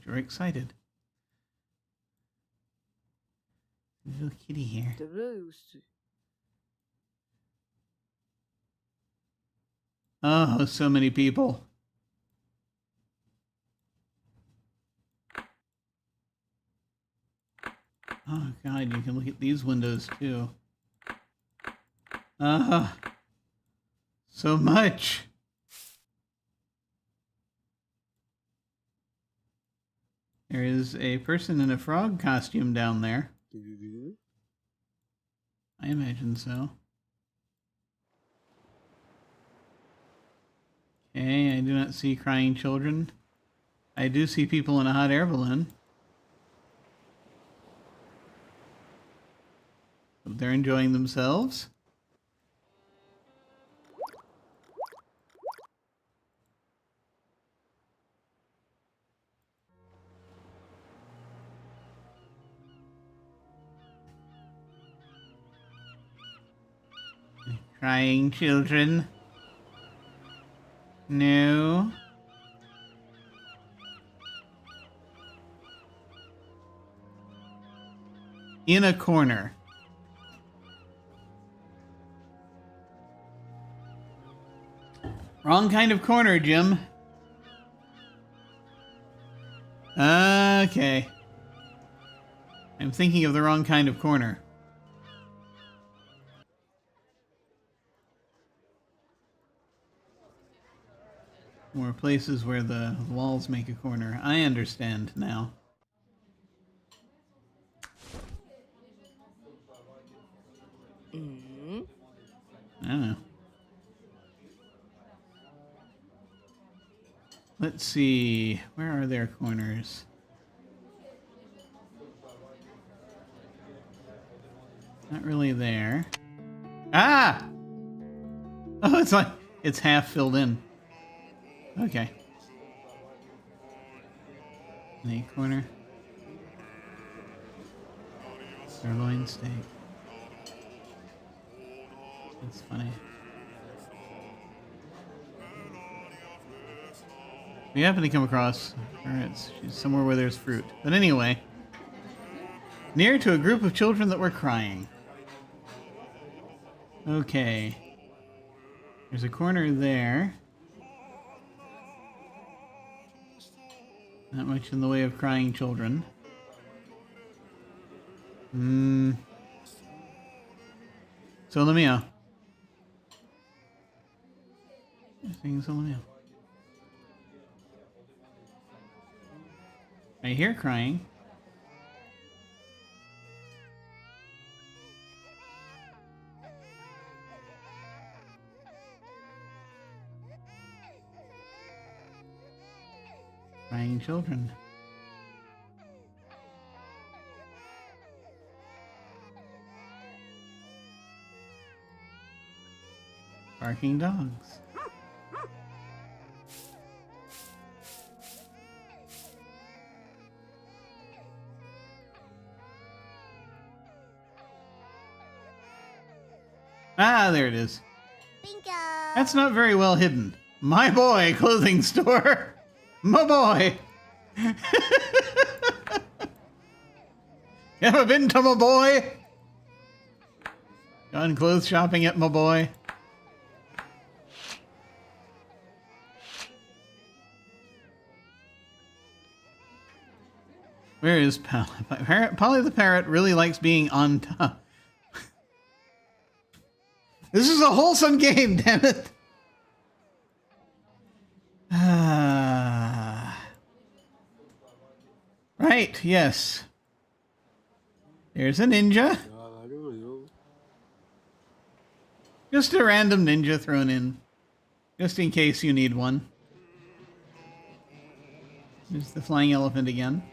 very excited. Little kitty here. The rose. Oh, so many people. Oh god, you can look at these windows too. So much. There is a person in a frog costume down there. I imagine so. Okay, I do not see crying children. I do see people in a hot air balloon. They're enjoying themselves. Crying children. No. In a corner. Wrong kind of corner, Jim. Okay. I'm thinking of the wrong kind of corner. More places where the walls make a corner. I understand now. I don't know. Let's see. Where are their corners? Not really there. Ah! Oh, it's like it's half filled in. Okay. Any corner. Sirloin steak. That's funny. We happen to come across her. She's somewhere where there's fruit. But anyway. Near to a group of children that were crying. Okay. There's a corner there. Not much in the way of crying children. Solomia. Saying Solomia. I hear crying. Crying children. Barking dogs. Ah, there it is. Bingo! That's not very well hidden. My boy clothing store. My boy. Ever been to my boy? Gone clothes shopping at my boy? Where is Polly? Polly the parrot really likes being on top. This is a wholesome game, damn it. Right, yes. There's a ninja. Just a random ninja thrown in. Just in case you need one. There's the flying elephant again.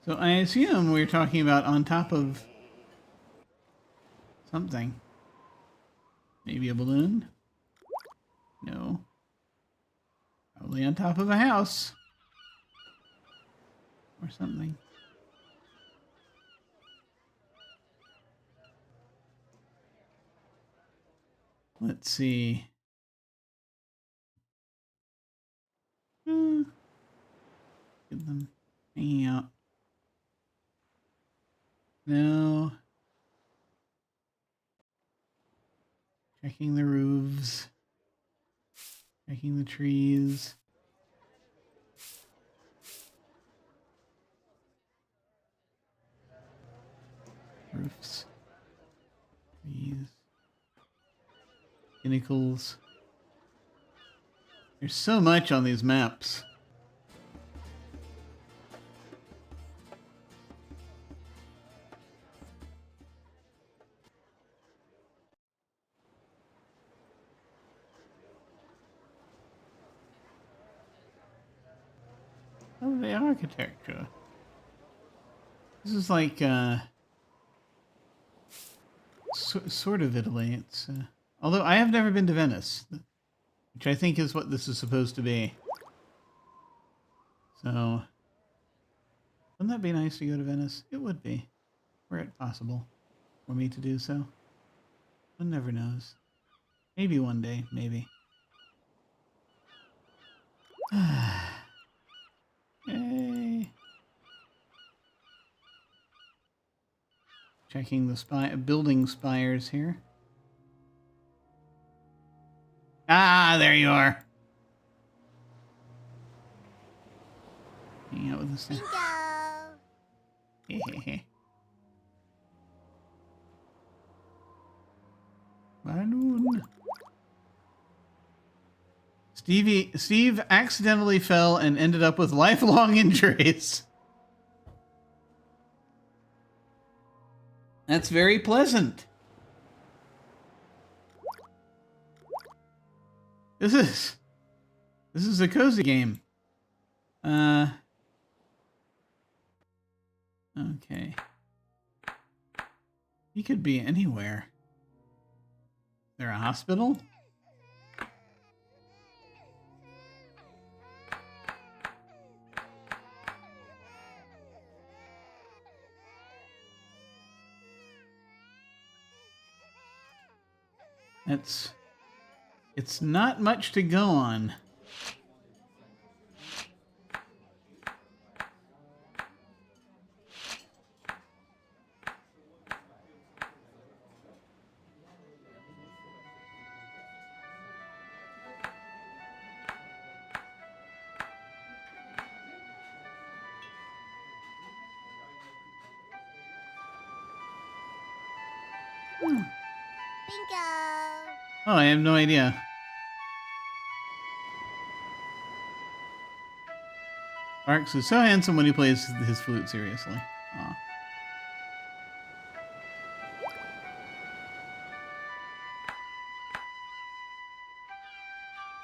So I assume we're talking about on top of something. Maybe a balloon? No. Probably on top of a house. Or something. Let's see. Get them hanging out. No. Checking the roofs. Checking the trees. Roofs. Trees. Pinnacles. There's so much on these maps. Oh, the architecture. This is like, sort of Italy. It's, although I have never been to Venice, which I think is what this is supposed to be. So, wouldn't that be nice to go to Venice? It would be, were it possible for me to do so. One never knows. Maybe one day, maybe. Yay. Checking the building spires here. Ah, there you are. Hanging out with this thing. Bingo. Balloon. Steve accidentally fell and ended up with lifelong injuries. That's very pleasant. This is a cozy game. Okay. He could be anywhere. Is there a hospital? It's not much to go on. Bingo. Oh, I have no idea. Marks is so handsome when he plays his flute seriously. Aw.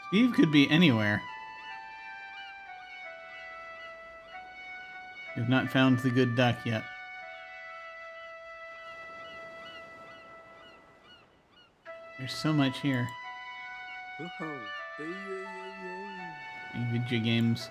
Steve could be anywhere. We've not found the good duck yet. There's so much here. Woohoo. Yay, yay, yay, yay. Video games.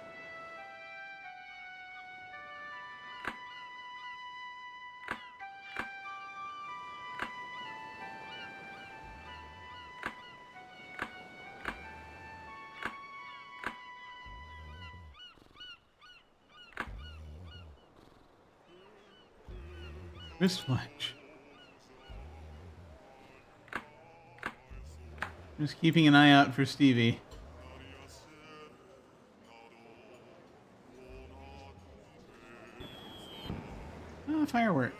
Wristwatch. Just keeping an eye out for Stevie. Oh, fireworks.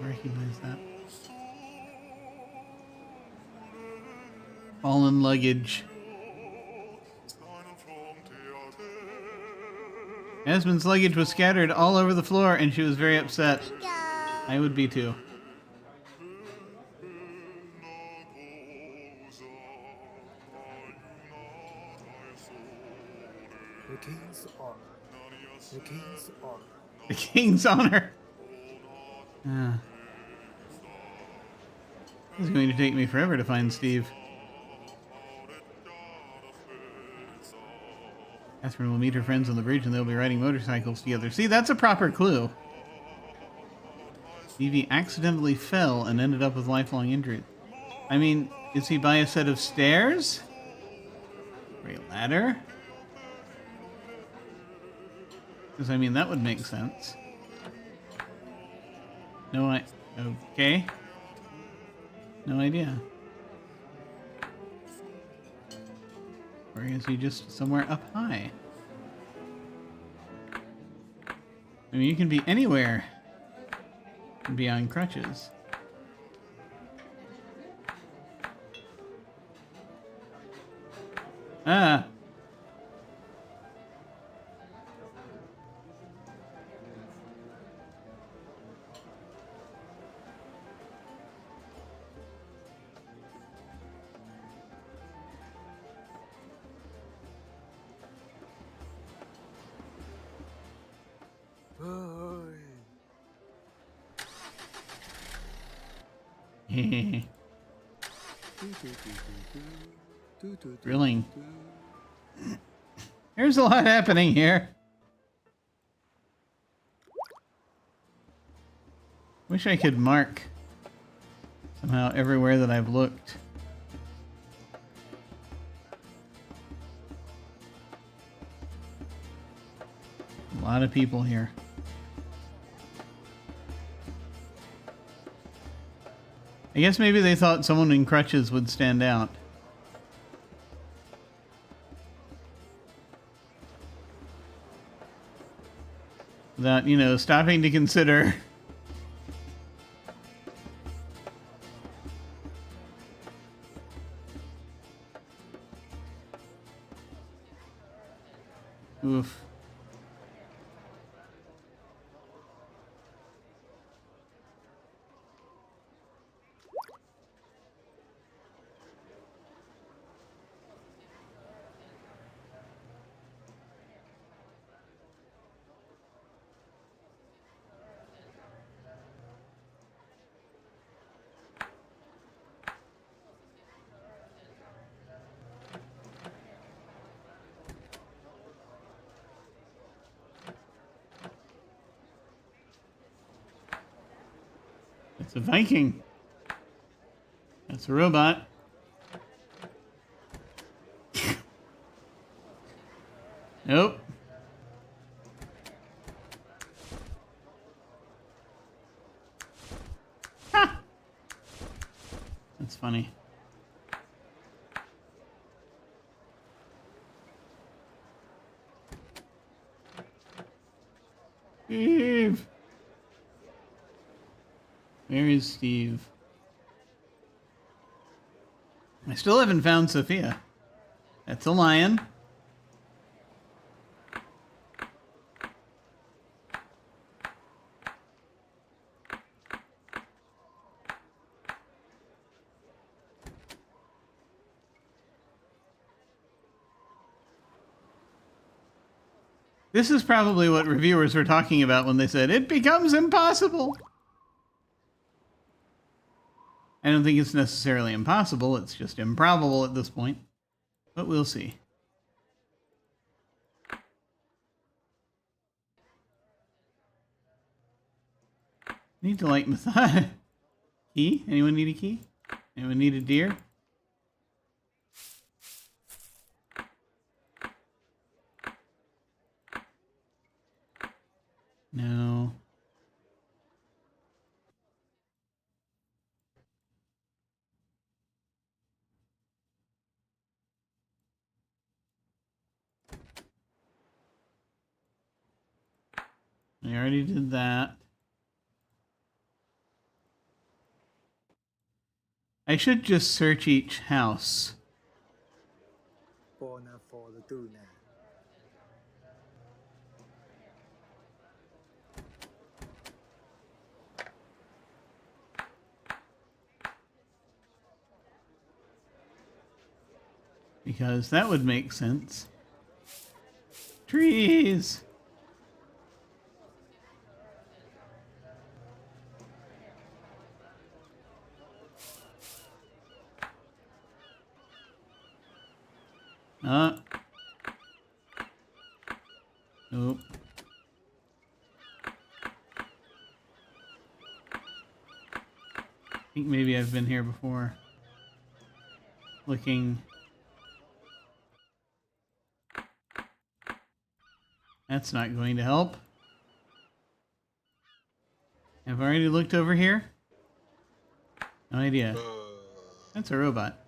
Recognize that. Fallen luggage. Esmond's luggage was scattered all over the floor and she was very upset. Bingo. I would be too. The king's honor. The king's honor. The king's honor. It's going to take me forever to find Steve. Catherine will meet her friends on the bridge and they'll be riding motorcycles together. See, that's a proper clue. Stevie accidentally fell and ended up with lifelong injuries. I mean, is he by a set of stairs? Or a ladder? Because, I mean, that would make sense. No, okay. No idea. Or is he just somewhere up high? I mean, you can be anywhere and be on crutches. Ah. Thrilling. There's a lot happening here. Wish I could mark somehow everywhere that I've looked. A lot of people here. I guess maybe they thought someone in crutches would stand out. Without, you know, stopping to consider. Oof. It's a Viking. That's a robot. Nope. Ha! That's funny. Steve! Where is Steve? I still haven't found Sophia. That's a lion. This is probably what reviewers were talking about when they said, it becomes impossible. I don't think it's necessarily impossible, it's just improbable at this point. But we'll see. Need to like method. Key? Anyone need a key? Anyone need a deer? No. I already did that. I should just search each house. Because that would make sense. Trees. Nope. I think maybe I've been here before. Looking. That's not going to help. I've already looked over here. No idea. That's a robot.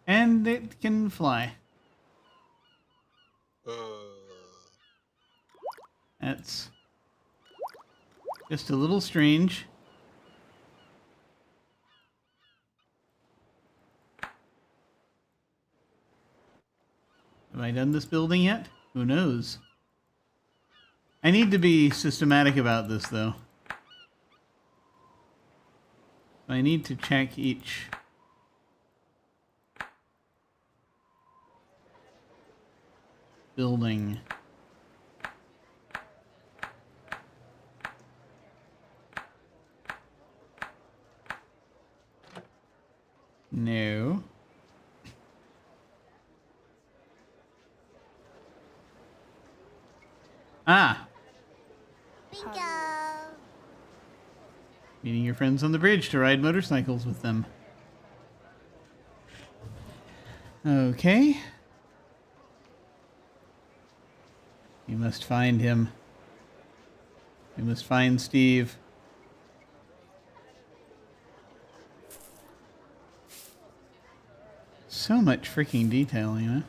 And it can fly. That's just a little strange. Have I done this building yet? Who knows? I need to be systematic about this, though. I need to check each building. No. Ah! Bingo. Meeting your friends on the bridge to ride motorcycles with them. Okay. You must find him. You must find Steve. So much freaking detail, you know?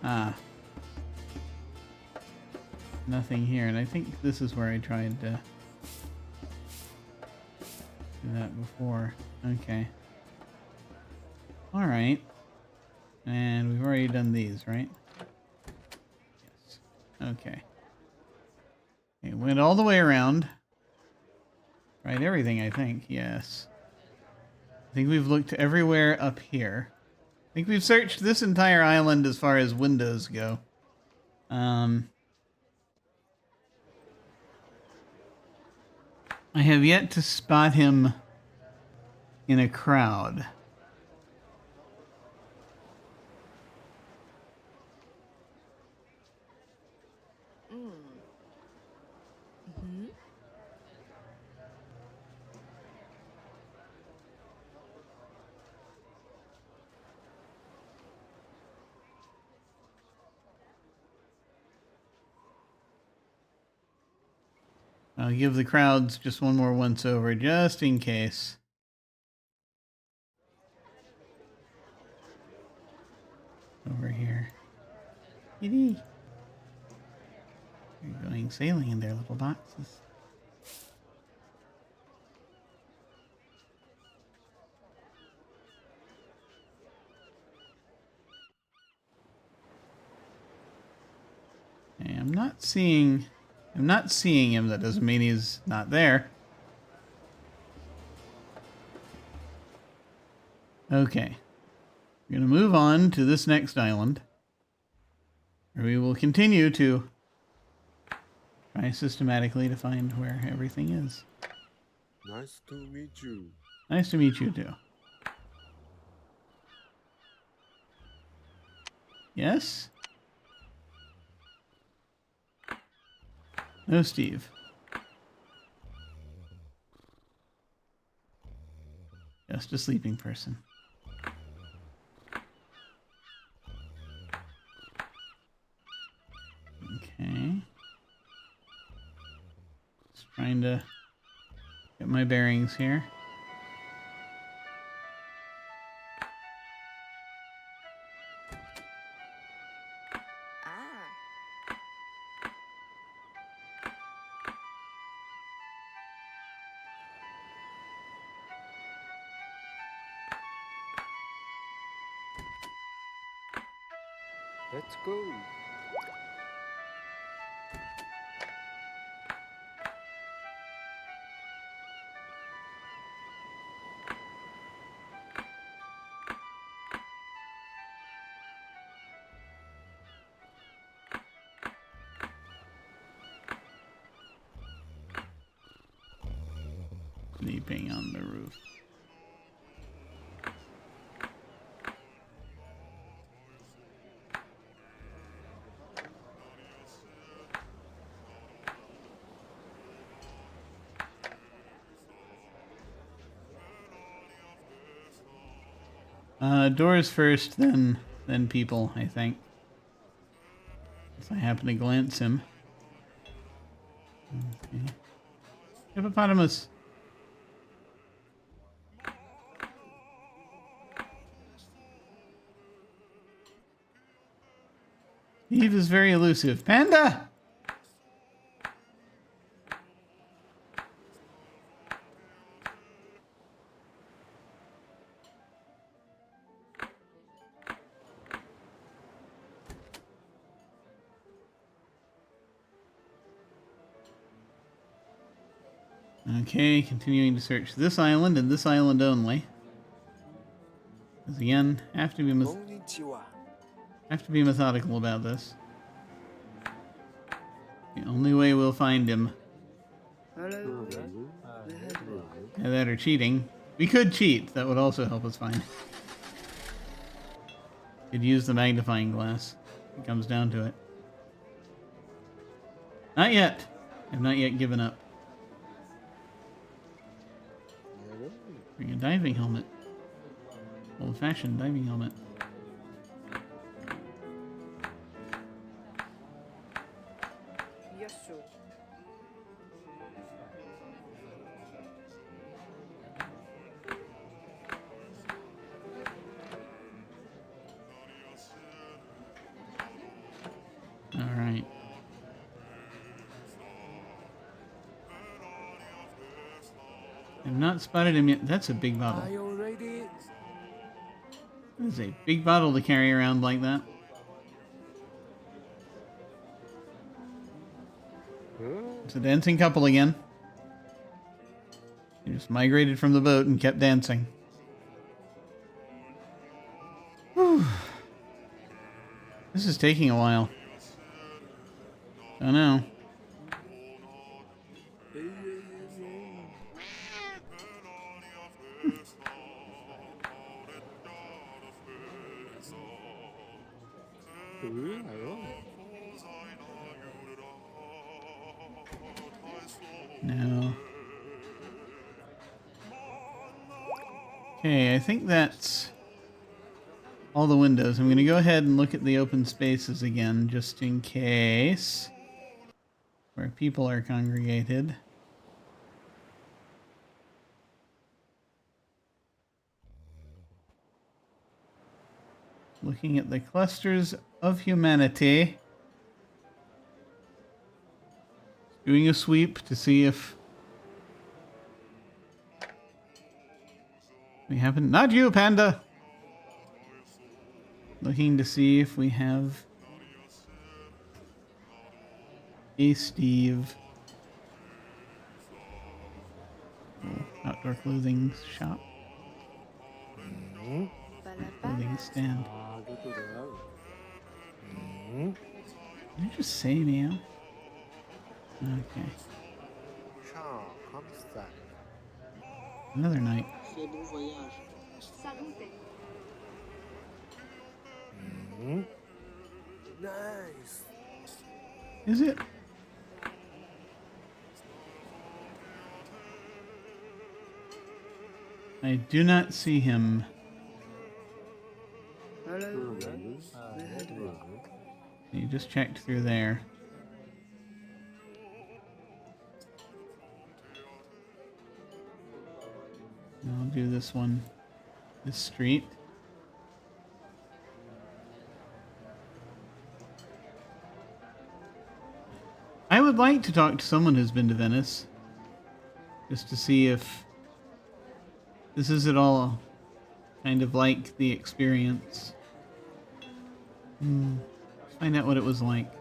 Ah. Nothing here, and I think this is where I tried to do that before. Okay. Alright. And we've already done these, right? Yes. Okay. Okay, went all the way around. Tried everything, I think. Yes. I think we've looked everywhere up here. I think we've searched this entire island as far as windows go. I have yet to spot him in a crowd. I'll give the crowds just one more once over, just in case. Over here. Kitty. You're going sailing in their little boxes. Okay, I'm not seeing him. That doesn't mean he's not there. Okay. We're going to move on to this next island, where we will continue to try systematically to find where everything is. Nice to meet you. Nice to meet you, too. Yes? No, Steve. Just a sleeping person. Okay. Just trying to get my bearings here. Let's go. Sleeping on the roof. Doors first, then people, I think. If I happen to glance him. Okay. Hippopotamus. Eve is very elusive. Panda! Okay, continuing to search this island and this island only. Because again, have to be Konnichiwa. methodical about this. The only way we'll find him. Hello. Either that or cheating. We could cheat. That would also help us find. Could use the magnifying glass. It comes down to it. Not yet. I've not yet given up. Bring a diving helmet. Old-fashioned diving helmet. Yes, sir. All right. I've not spotted him yet. That's a big bottle. Are you ready? That is a big bottle to carry around like that. It's a dancing couple again. They just migrated from the boat and kept dancing. Whew. This is taking a while. I know. No. Okay, I think that's all the windows. I'm going to go ahead and look at the open spaces again, just in case, where people are congregated. Looking at the clusters of humanity. Doing a sweep to see if we haven't. Not you, Panda! Looking to see if we have a Steve. Outdoor clothing shop. Clothing stand. Did you just say meow? Okay. Another night. Nice. Is it? I do not see him. Hello. You just checked through there. I'll do this one. This street. I would like to talk to someone who's been to Venice. Just to see if this is at all kind of like the experience. Find out what it was like.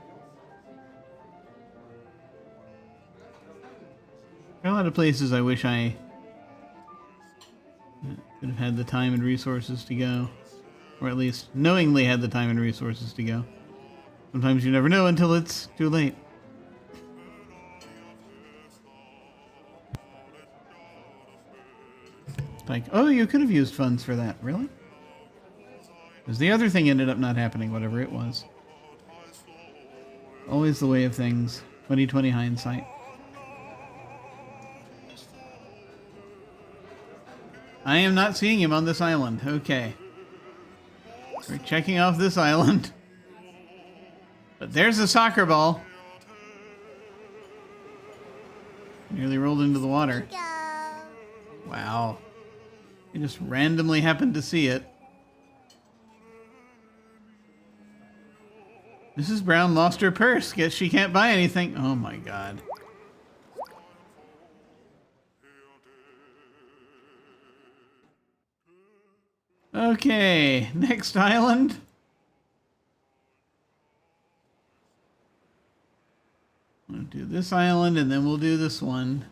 There are a lot of places I wish I could have had the time and resources to go. Or at least knowingly had the time and resources to go. Sometimes you never know until it's too late. Like, oh, you could have used funds for that. Really? Because the other thing ended up not happening, whatever it was. Always the way of things. 20/20 hindsight. I am not seeing him on this island. Okay. We're checking off this island. But there's a soccer ball. Nearly rolled into the water. Bingo. Wow. I just randomly happened to see it. Mrs. Brown lost her purse. Guess she can't buy anything. Oh my god. Okay, next island. We'll do this island and then we'll do this one.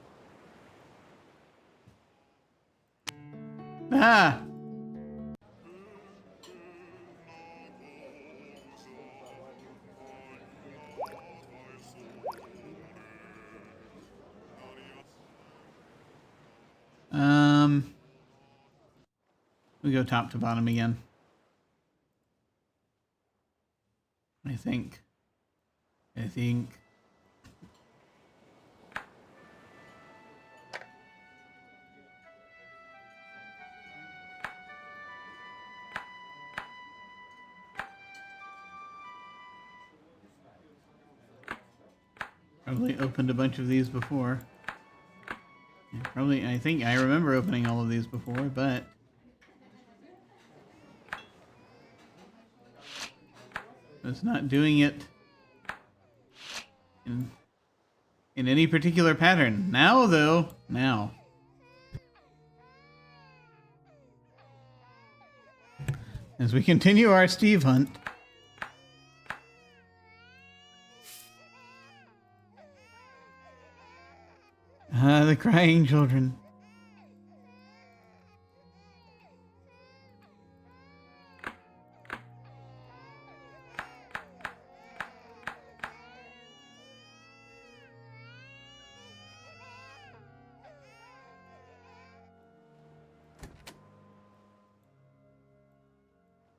Ah! We go top to bottom again. I think. Probably opened a bunch of these before. I think I remember opening all of these before, but it's not doing it in any particular pattern. Now, though, now. As we continue our Steve hunt. The crying children.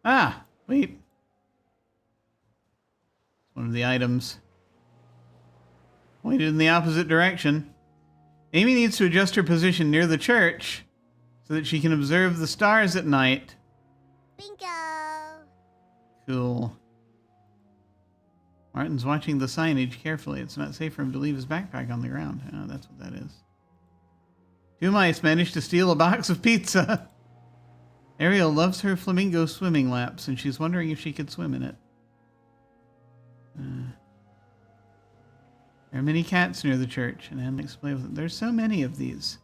Ah, wait. One of the items pointed in the opposite direction. Amy needs to adjust her position near the church so that she can observe the stars at night. Bingo. Cool. Martin's watching the signage carefully. It's not safe for him to leave his backpack on the ground. Oh, that's what that is. 2 mice managed to steal a box of pizza. Ariel loves her flamingo swimming laps, and she's wondering if she could swim in it. There are many cats near the church, and Anne explained with it. There's so many of these.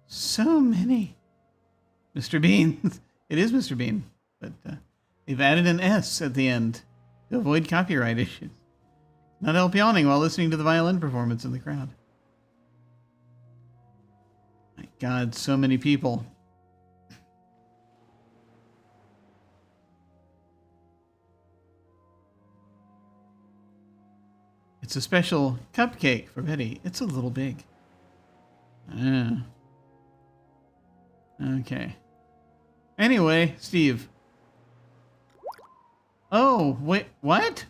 So many. Mr. Bean. It is Mr. Bean, but they've added an S at the end to avoid copyright issues. Not help yawning while listening to the violin performance in the crowd. My God, so many people. It's a special cupcake for Betty. It's a little big. Okay. Anyway, Steve. Oh, wait, what?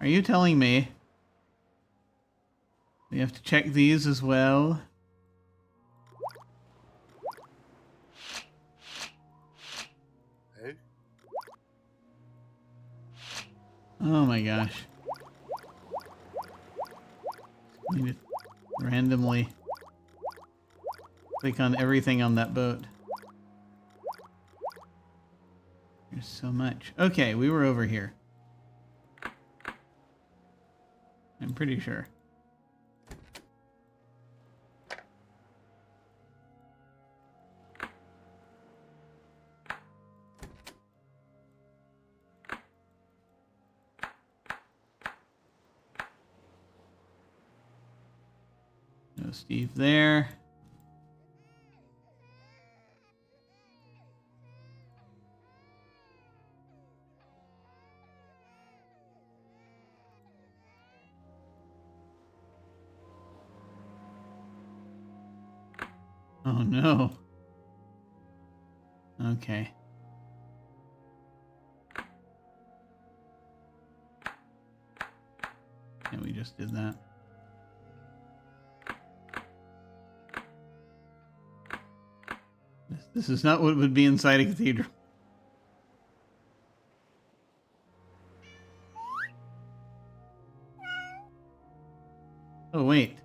Are you telling me we have to check these as well? Oh my gosh. I need to randomly click on everything on that boat. There's so much. Okay, we were over here. I'm pretty sure. No Steve there. Oh no. Okay. Yeah, we just did that. This is not what would be inside a cathedral. Oh, wait.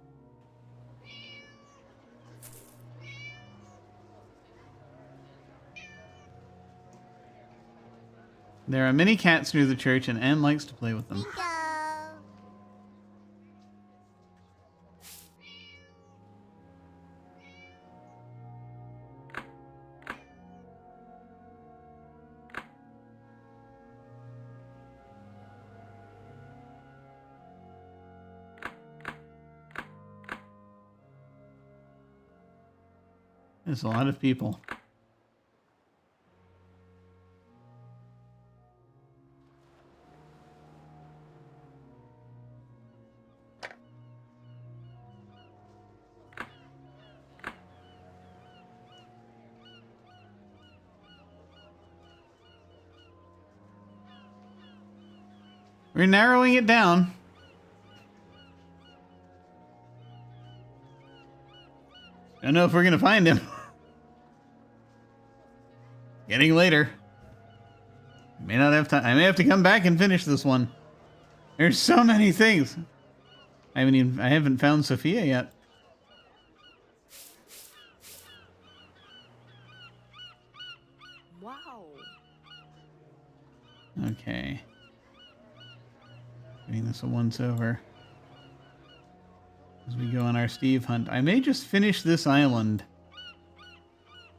There are many cats near the church, and Anne likes to play with them. Bingo. There's a lot of people. We're narrowing it down. Don't know if we're gonna find him. Getting later. May not have time. I may have to come back and finish this one. There's so many things. I haven't found Sophia yet. Wow. Okay. Doing this a once over. As we go on our Steve hunt. I may just finish this island.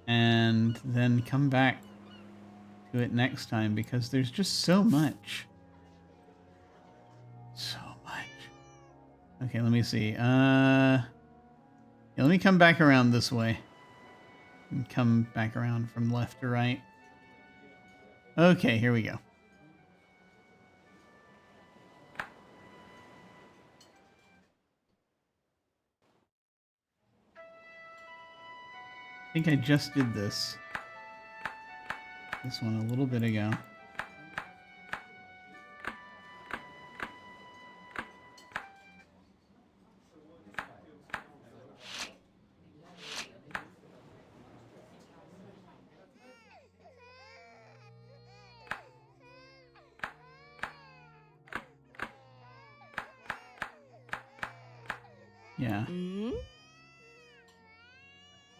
And then come back to it next time because there's just so much. So much. Okay, let me see. Yeah, let me come back around this way. And come back around from left to right. Okay, here we go. I think I just did this one a little bit ago. Yeah.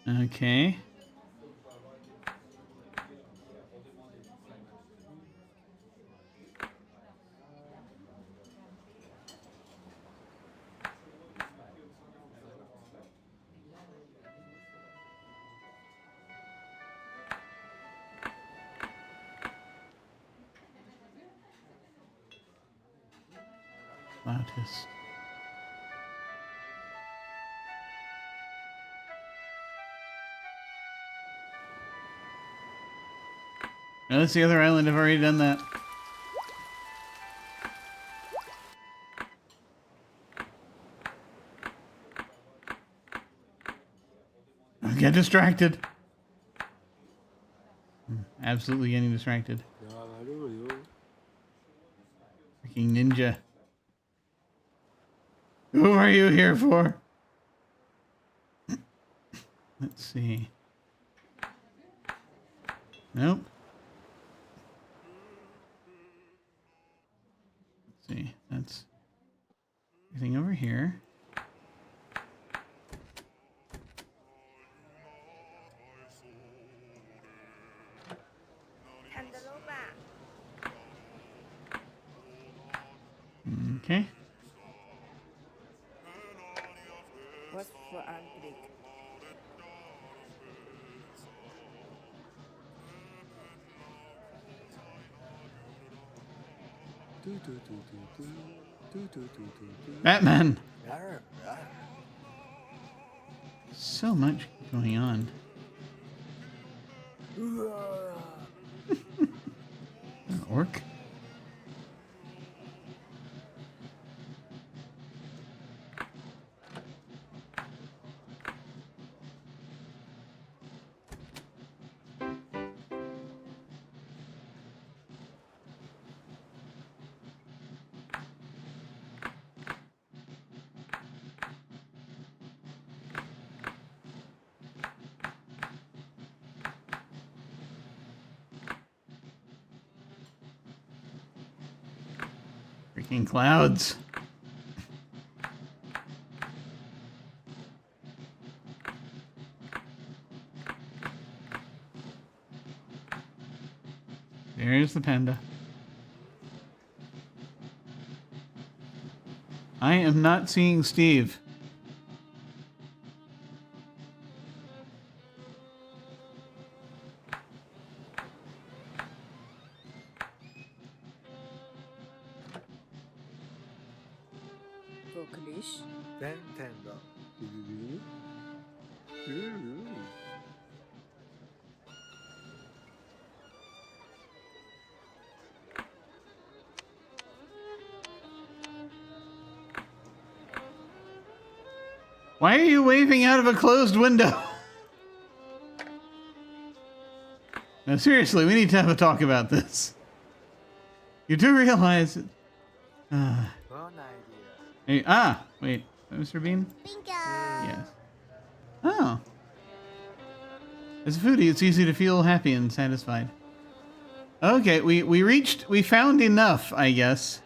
Okay. Flautist. No, that's the other island. I've already done that. Don't get distracted. Absolutely getting distracted. Freaking ninja. Who are you here for? Let's see. Nope. Let's see. That's everything over here. Okay. What's for Angelic? Batman. So much going on. An orc? Freaking clouds. There's the panda. I am not seeing Steve. Vocalish. Ben Panda. Why are you waving out of a closed window? Now, seriously, we need to have a talk about this. You do realize it. One idea. Hey, wait. Mr. Bean? Bingo. Yes. Oh. As a foodie, it's easy to feel happy and satisfied. Okay, we found enough, I guess,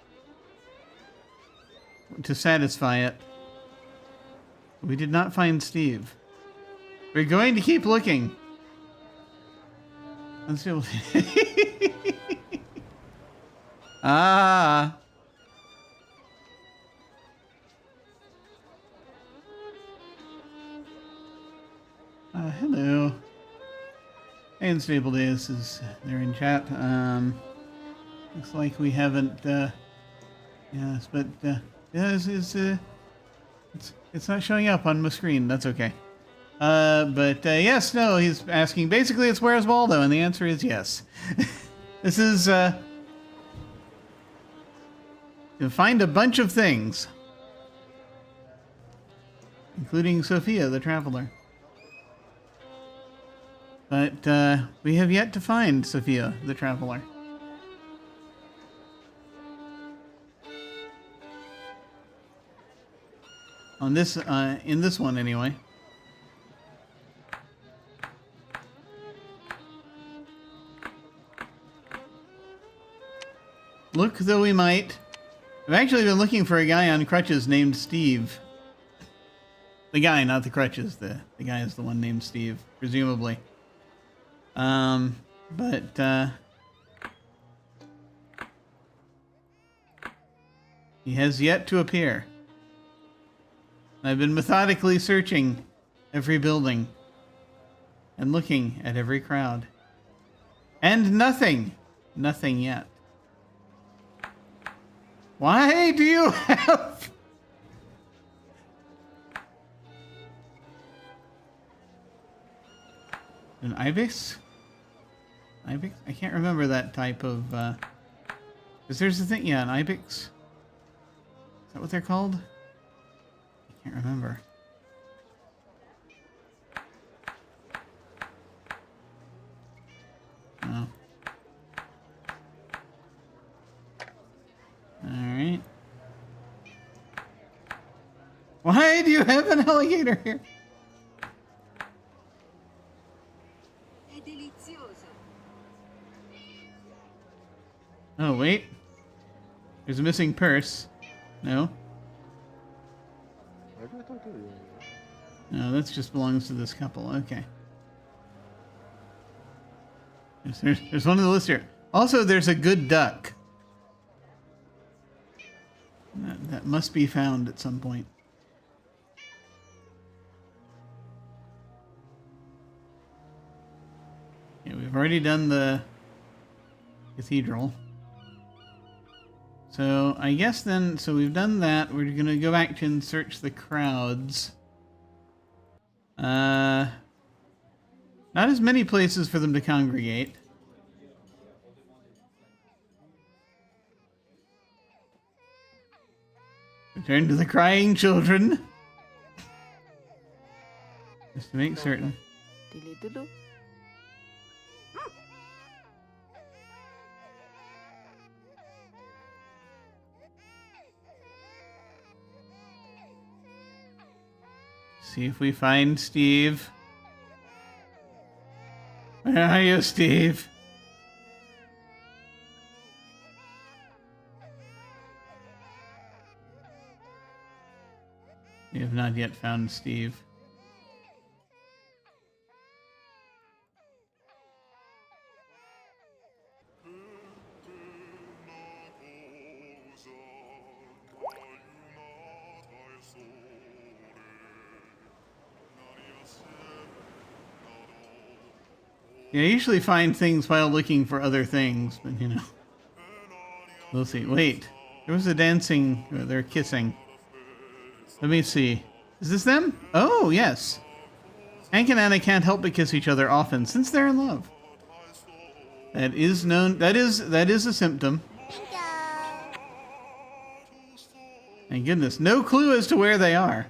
to satisfy it. We did not find Steve. We're going to keep looking. Let's see. Ah. Hello. Hey, Unstable Days is they're in chat. Looks like we haven't. Yes, but it's not showing up on my screen. That's okay. But yes, no, he's asking. Basically, it's where's Waldo, and the answer is yes. This is you'll find a bunch of things, including Sophia, the traveler. But we have yet to find Sophia, the traveler. On this, in this one anyway. Look though we might. I've actually been looking for a guy on crutches named Steve. The guy, not the crutches. The guy is the one named Steve, presumably. But he has yet to appear. I've been methodically searching every building and looking at every crowd. And nothing. Nothing yet. Why do you have... an ibis? Ibex? I can't remember that type of, because there's the thing, yeah, an ibex. Is that what they're called? I can't remember. Oh. Alright. Why do you have an alligator here? Oh, wait. There's a missing purse. No? No, that just belongs to this couple. Okay. There's one on the list here. Also, there's a good duck. That must be found at some point. Yeah, we've already done the cathedral. So I guess then, so we've done that. We're going to go back to and search the crowds. Not as many places for them to congregate. Return to the crying children. Just to make certain. Dilly-doo-doo. See if we find Steve. Where are you, Steve? We have not yet found Steve. Yeah, I usually find things while looking for other things, but you know. We'll see. Wait. There was a dancing. They're kissing. Let me see. Is this them? Oh, yes. Hank and Anna can't help but kiss each other often since they're in love. That is known. That is a symptom. Bingo. Thank goodness. No clue as to where they are.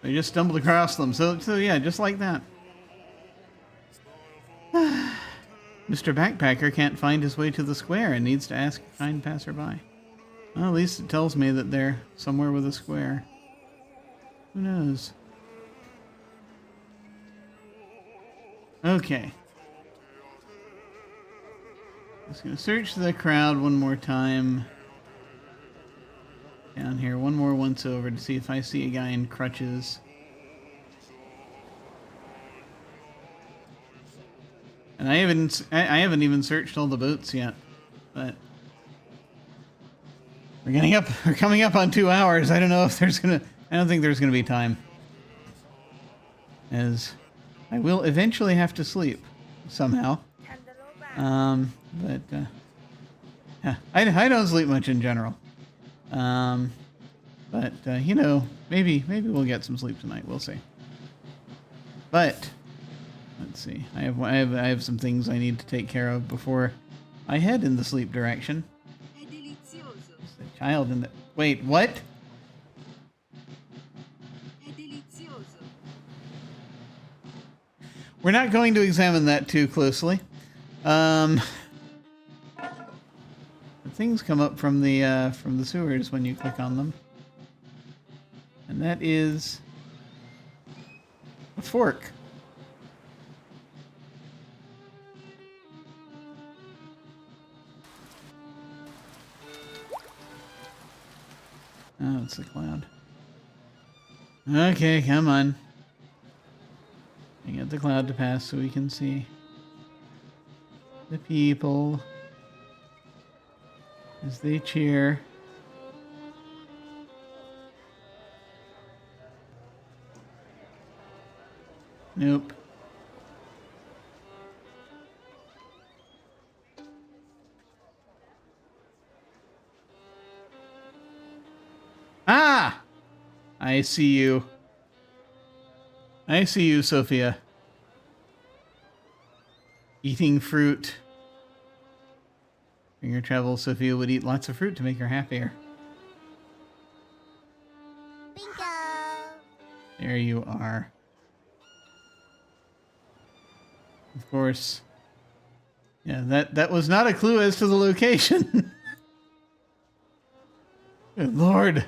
They just stumbled across them. So yeah, just like that. Mr. Backpacker can't find his way to the square and needs to ask a kind passerby. Well, at least it tells me that they're somewhere with a square. Who knows? Okay. Just gonna search the crowd one more time. Down here, one more once over to see if I see a guy in crutches. And I haven't even searched all the boats yet, but we're coming up on 2 hours. I don't know if I don't think there's gonna be time, as I will eventually have to sleep somehow. But yeah, I don't sleep much in general. But you know, maybe we'll get some sleep tonight. We'll see. But let's see. I have some things I need to take care of before I head in the sleep direction. There's a child in the... Wait, what? We're not going to examine that too closely. The things come up from the sewers when you click on them, and that is a fork. Oh, it's the cloud. Okay, come on. I get the cloud to pass so we can see the people as they cheer. Nope. Ah! I see you. I see you, Sophia. Eating fruit. During her travels, Sophia would eat lots of fruit to make her happier. Bingo. There you are. Of course. Yeah, that was not a clue as to the location. Good Lord.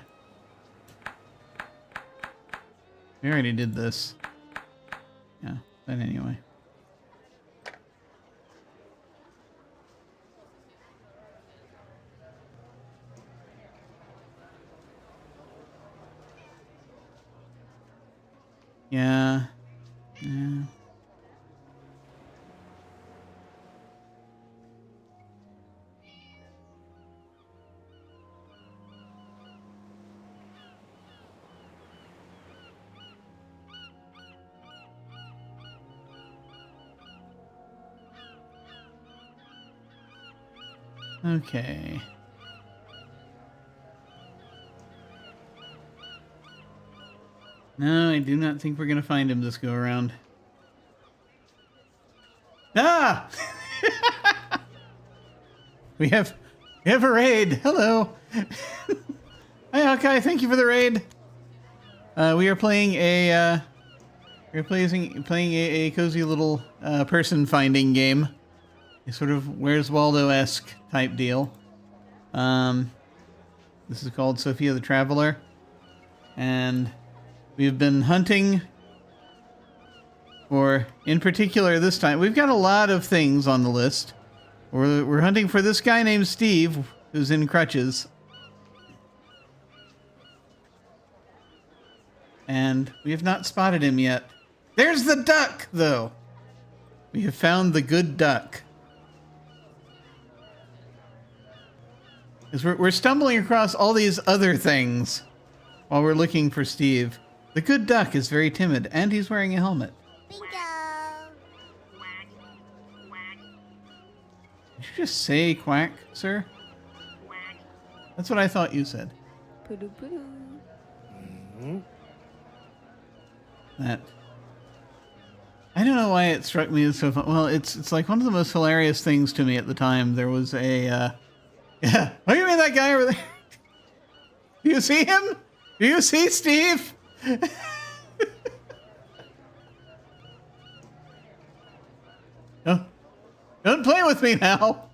We already did this. Yeah, but anyway. Yeah. Yeah. Okay. No, I do not think we're going to find him this go around. Ah! we have a raid. Hello. Hi, Hawkeye. Thank you for the raid. We are playing a a cozy little person finding game. A sort of Where's Waldo-esque type deal. This is called Sophia the Traveler, and we've been hunting for, in particular this time, we've got a lot of things on the list. We're hunting for this guy named Steve, who's in crutches. And we have not spotted him yet. There's the duck, though. We have found the good duck. Because we're stumbling across all these other things while we're looking for Steve. The good duck is very timid, and he's wearing a helmet. Bingo. Did you just say quack, sir? That's what I thought you said. Puru puru. That. I don't know why it struck me as so fun. Well, it's like one of the most hilarious things to me at the time. There was a, yeah. Look at me, that guy over there. Do you see him? Do you see Steve? Oh, don't play with me now.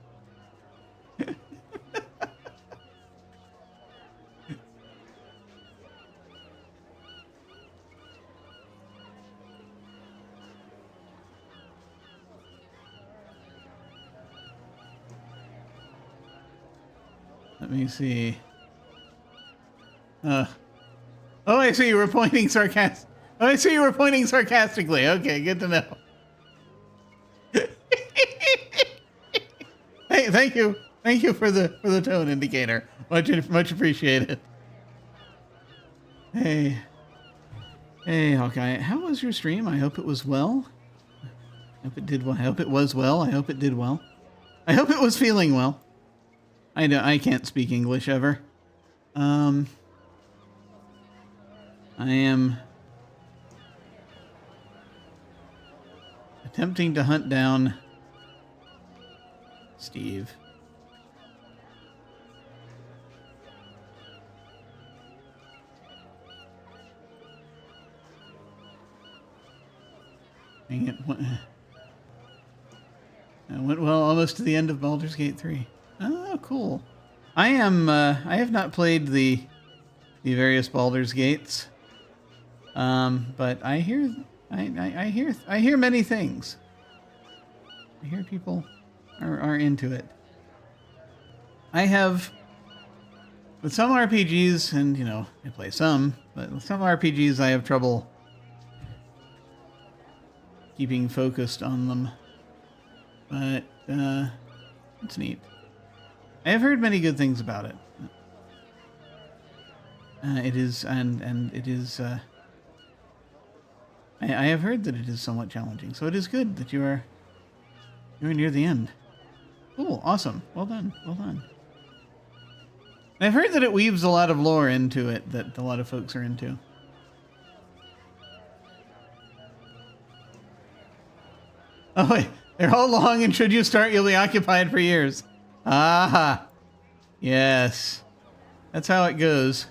Let me see. Oh, I see you were pointing sarcastically. Oh, I see you were pointing sarcastically. Okay, good to know. Hey, thank you. Thank you for the tone indicator. Much appreciated. Hey. Hey, Hawkeye. How was your stream? I hope it was well. I hope it did well. I hope it was well. I hope it did well. I hope it was feeling well. I can't speak English ever. I am attempting to hunt down Steve. Dang it. I went well almost to the end of Baldur's Gate 3. Oh, cool. I have not played the various Baldur's Gates. But I hear many things. I hear people are into it. I have, with some RPGs, and you know, I play some, but with some RPGs I have trouble keeping focused on them. But it's neat. I have heard many good things about it. It is, and it is. I have heard that it is somewhat challenging, so it is good that you're near the end. Cool, awesome, well done, well done. I've heard that it weaves a lot of lore into it that a lot of folks are into. Oh wait, they're all long, and should you start, you'll be occupied for years. Aha! Yes. That's how it goes.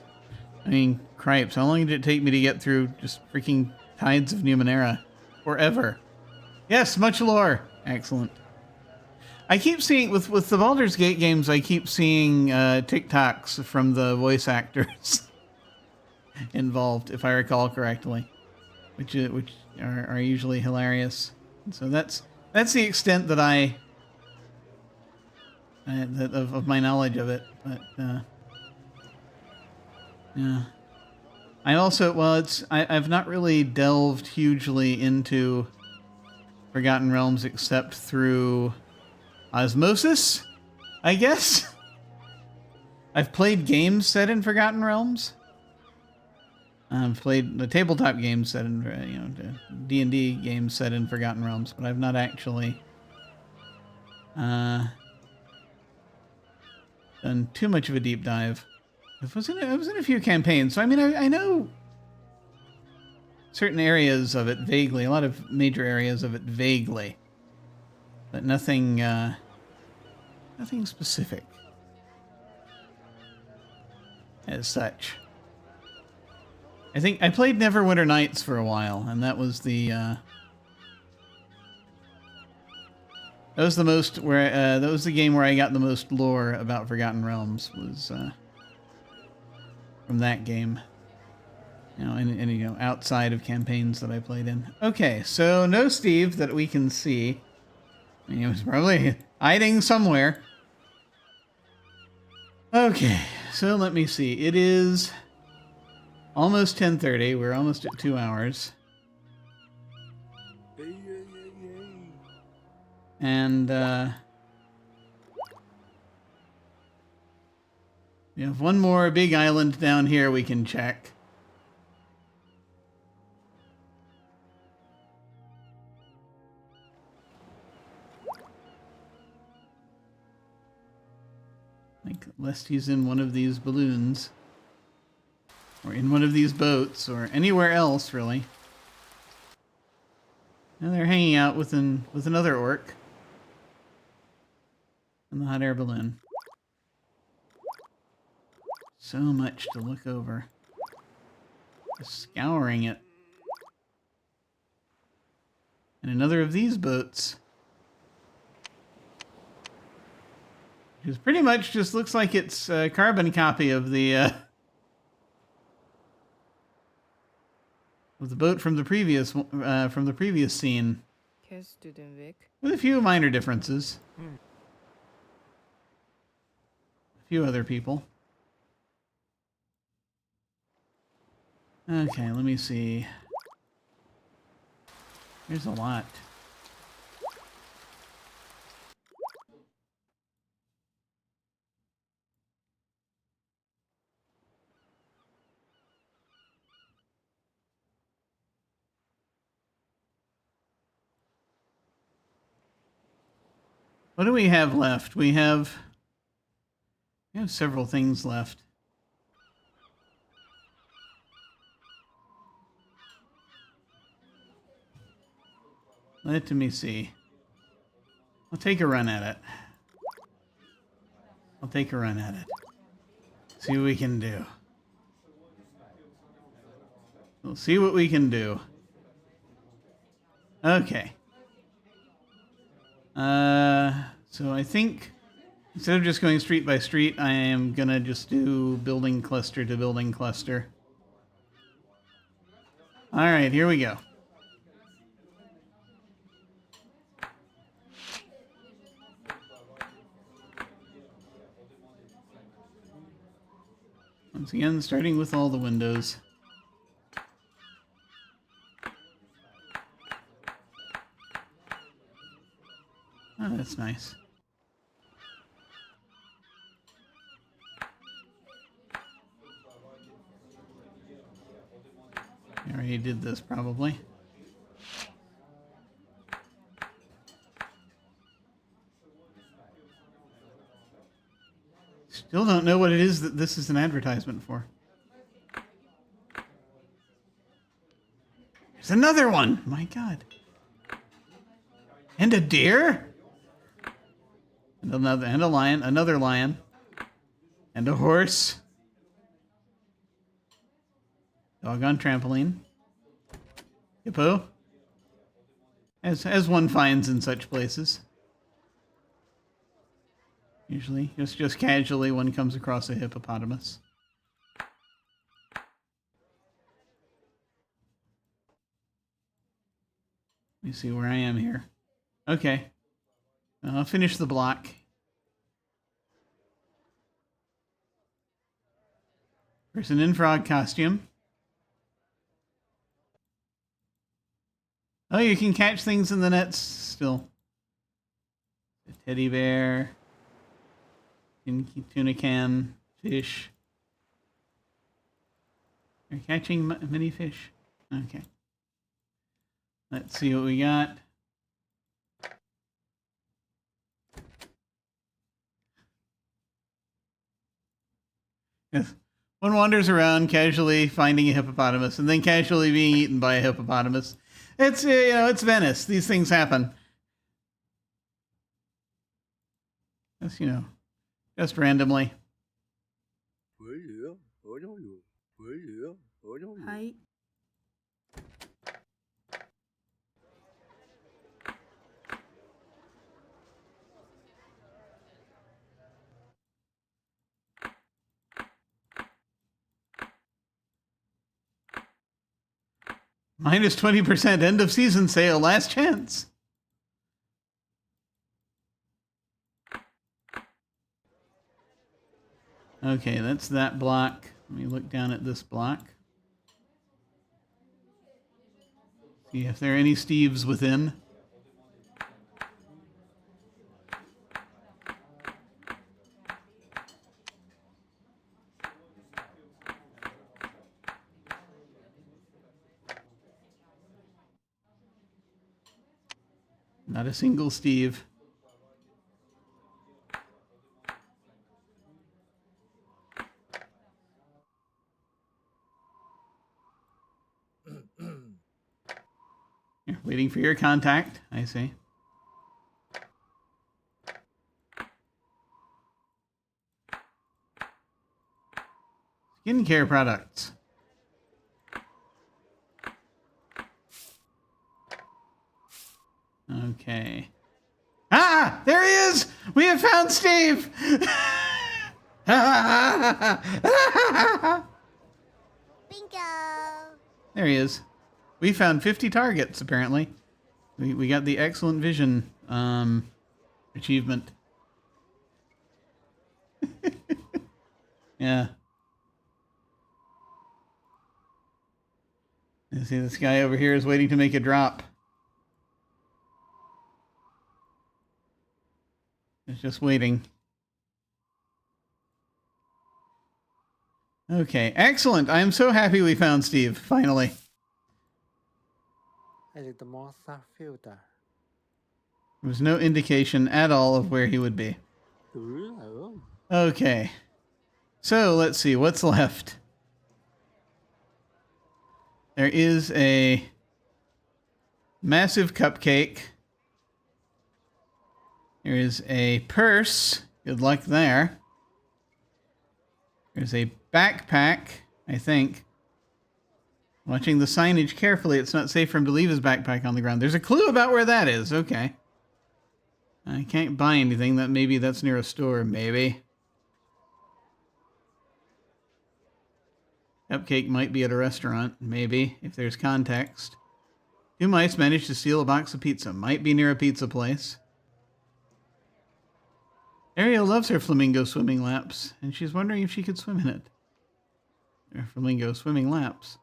I mean, cripes, how long did it take me to get through just freaking Tides of Numenera? Forever. Yes, much lore. Excellent. I keep seeing, with the Baldur's Gate games, I keep seeing TikToks from the voice actors involved, if I recall correctly, which are usually hilarious. And so that's the extent that of my knowledge of it. But yeah, I also, well, I've not really delved hugely into Forgotten Realms except through osmosis, I guess. I've played games set in Forgotten Realms. I've played the tabletop games set in, D&D games set in Forgotten Realms, but I've not actually done too much of a deep dive. I was in a few campaigns, so I mean, I know certain areas of it vaguely, a lot of major areas of it vaguely, but nothing specific as such. I think I played Neverwinter Nights for a while, and that was the game where I got the most lore about Forgotten Realms, was from that game. You know, and you know, outside of campaigns that I played in. Okay, so no Steve that we can see. He was probably hiding somewhere. Okay, so let me see. It is almost 10:30. We're almost at 2 hours. And we have one more big island down here we can check. Like, lest he's in one of these balloons. Or in one of these boats, or anywhere else, really. And they're hanging out with another orc. In the hot air balloon. So much to look over. Just scouring it. And another of these boats. Which pretty much just looks like it's a carbon copy of the boat from the previous scene. With a few minor differences. A few other people. Okay, let me see. There's a lot. What do we have left? We have several things left. Let me see. I'll take a run at it. See what we can do. We'll see what we can do. Okay. So I think instead of just going street by street, I am gonna just do building cluster to building cluster. All right, here we go. Once again, starting with all the windows. Oh, that's nice. I already did this, probably. Still don't know what it is that this is an advertisement for. There's another one! My God. And a deer? And a lion, another lion. And a horse. Dog on trampoline. Hippo. As one finds in such places. Usually, just casually, one comes across a hippopotamus. Let me see where I am here. Okay. I'll finish the block. Person in frog costume. Oh, you can catch things in the nets still. A teddy bear. Tuna can. Fish. You're catching many fish. Okay. Let's see what we got. Yes. One wanders around casually finding a hippopotamus and then casually being eaten by a hippopotamus. It's, it's Venice. These things happen. That's, just randomly. はい。Minus 20% end of season sale. Last chance. Okay, that's that block. Let me look down at this block. See if there are any Steves within. Not a single Steve. You're waiting for your contact. I see. Skincare products. Okay. Ah! There he is! We have found Steve! Bingo. There he is. We found 50 targets, apparently. We got the excellent vision achievement. Yeah. You see this guy over here is waiting to make a drop. It's just waiting. Okay, excellent. I am so happy we found Steve, finally. Edit the monster filter. There was no indication at all of where he would be. Okay. So, let's see, what's left? There is a massive cupcake. There is a purse. Good luck there. There's a backpack, I think. Watching the signage carefully, it's not safe for him to leave his backpack on the ground. There's a clue about where that is. Okay. I can't buy anything. Maybe that's near a store. Maybe. Cupcake might be at a restaurant. Maybe, if there's context. Two mice managed to steal a box of pizza. Might be near a pizza place. Ariel loves her flamingo swimming laps, and she's wondering if she could swim in it. Her flamingo swimming laps.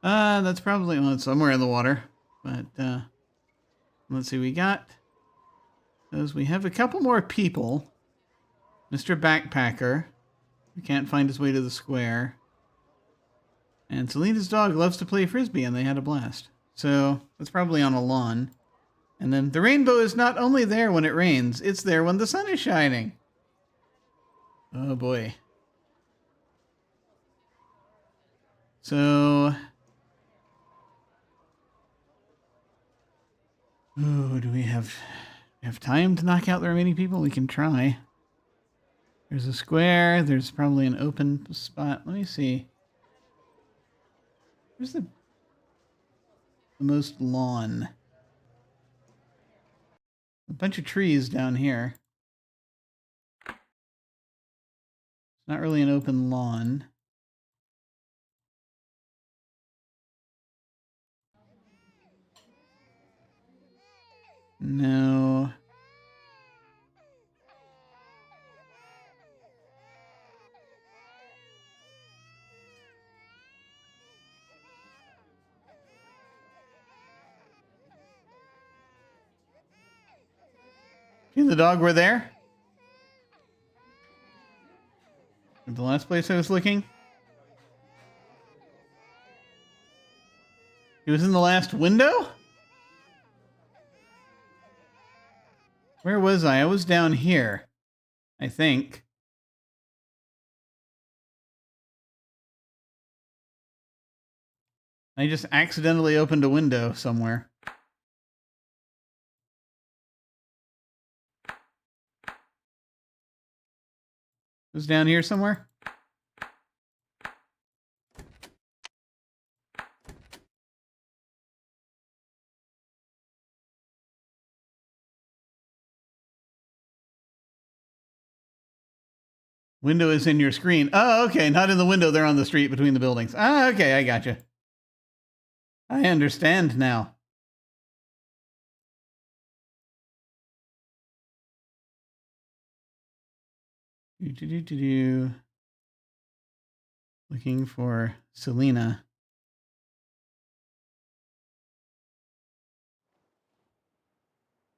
That's probably it's somewhere in the water. But let's see, we got those. We have a couple more people. Mr. Backpacker, who can't find his way to the square. And Selena's dog loves to play frisbee, and they had a blast. So that's probably on a lawn. And then the rainbow is not only there when it rains, it's there when the sun is shining. Oh boy. So, do we have time to knock out the remaining people? We can try. There's a square. There's probably an open spot. Let me see. Where's the most lawn? A bunch of trees down here. It's not really an open lawn. No. You and the dog were there? At the last place I was looking? He was in the last window? Where was I? I was down here, I think. I just accidentally opened a window somewhere. It was down here somewhere? Window is in your screen. Oh, okay. Not in the window. They're on the street between the buildings. Ah, okay. I gotcha. I understand now. Looking for Selena.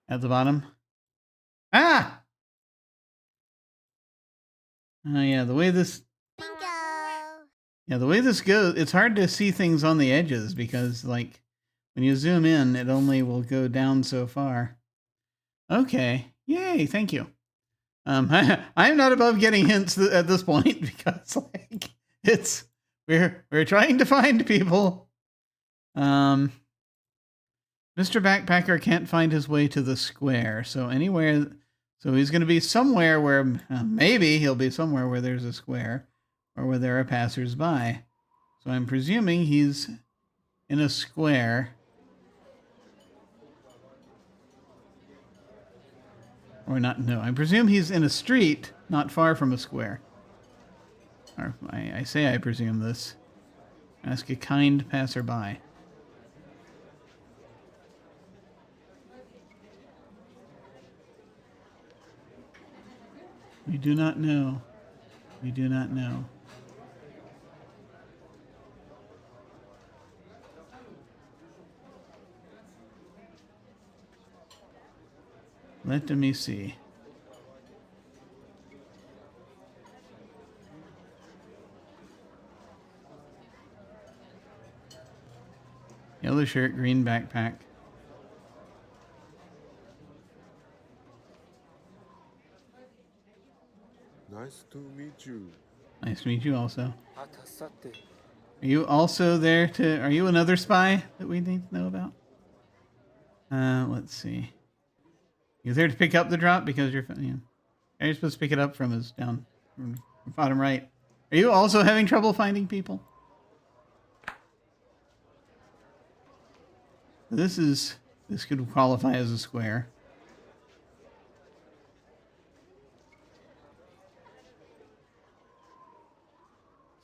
At the bottom. Ah! Oh, yeah. The way this... Bingo! Yeah, the way this goes, it's hard to see things on the edges because, like, when you zoom in, it only will go down so far. Okay. Yay. Thank you. I'm not above getting hints at this point because, like, we're trying to find people. Mr. Backpacker can't find his way to the square, so he's going to be somewhere where maybe he'll be somewhere where there's a square or where there are passersby. So I'm presuming he's in a square. Or not, no, I presume he's in a street not far from a square. Or I say I presume this. Ask a kind passerby. We do not know. We do not know. Let me see. Yellow shirt, green backpack. Nice to meet you. Nice to meet you also. あたさて Are you also there to... Are you another spy that we need to know about? Let's see. You there to pick up the drop because you're... Are you supposed to pick it up from his down... From bottom right? Are you also having trouble finding people? This could qualify as a square.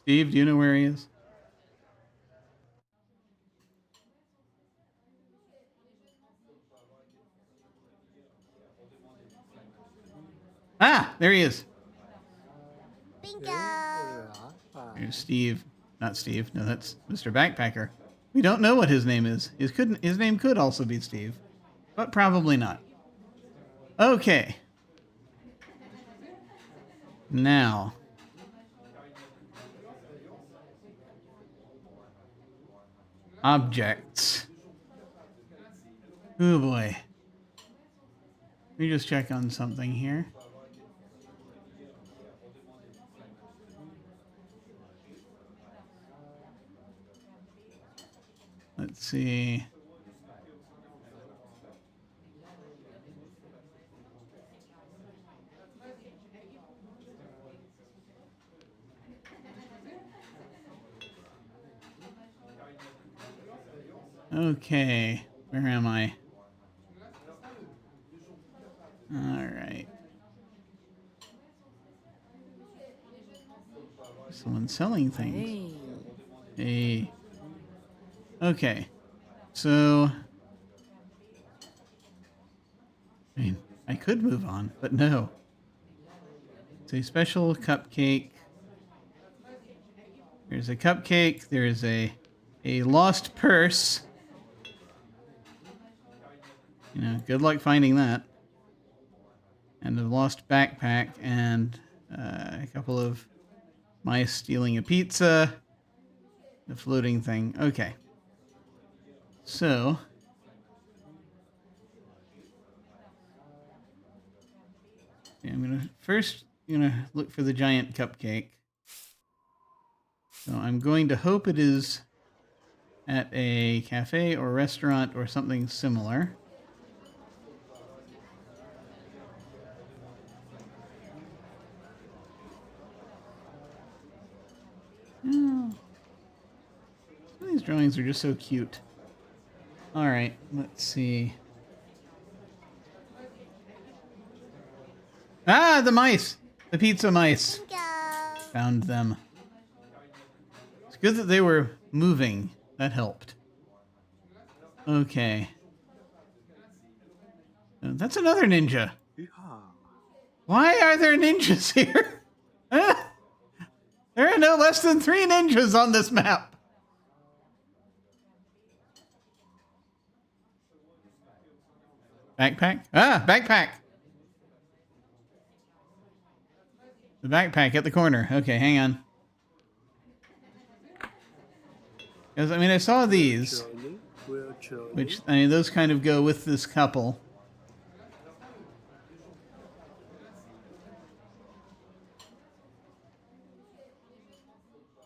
Steve, do you know where he is? Ah, there he is. Bingo! Here's Steve. Not Steve. No, that's Mr. Backpacker. We don't know what his name is. His name could also be Steve, but probably not. Okay. Now. Objects. Oh boy. Let me just check on something here. Let's see. Okay, where am I? All right. Someone's selling things. Hey. Okay. So, I mean, I could move on, but no. It's a special cupcake. There's a cupcake. There's a lost purse. You know, good luck finding that. And a lost backpack and a couple of mice stealing a pizza. The floating thing. Okay. So, yeah, I'm gonna look for the giant cupcake. So I'm going to hope it is at a cafe or restaurant or something similar. Oh. Some of these drawings are just so cute. All right, let's see. Ah, the mice! The pizza mice. Bingo. Found them. It's good that they were moving. That helped. Okay. That's another ninja. Yeehaw. Why are there ninjas here? There are no less than 3 ninjas on this map. Backpack? Ah, backpack. The backpack at the corner. Okay, hang on. Because, I mean, I saw these, which, I mean, those kind of go with this couple.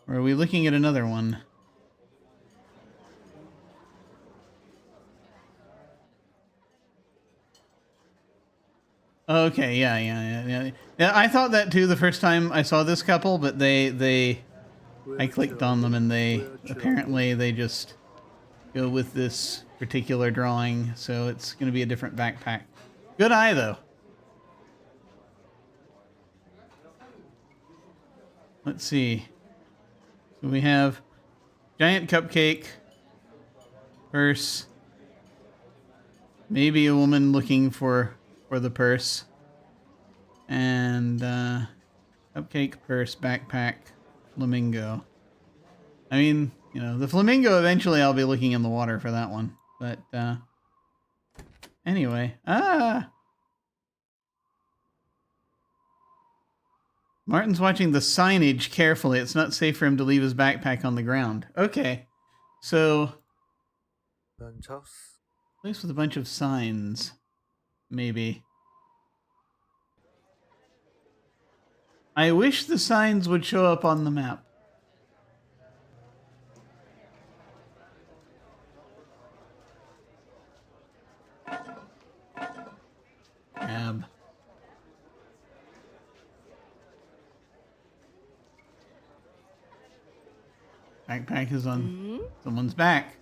Or are we looking at another one? Okay, yeah. I thought that too the first time I saw this couple, but I clicked on them and apparently they just go with this particular drawing, so it's going to be a different backpack. Good eye, though. Let's see. So we have giant cupcake, purse, maybe a woman looking for the purse, and cupcake, purse, backpack, flamingo. I mean, you know, the flamingo, eventually I'll be looking in the water for that one. But anyway. Martin's watching the signage carefully. It's not safe for him to leave his backpack on the ground. Okay. So, place with a bunch of signs. Maybe. I wish the signs would show up on the map. Ab. Backpack is on someone's back.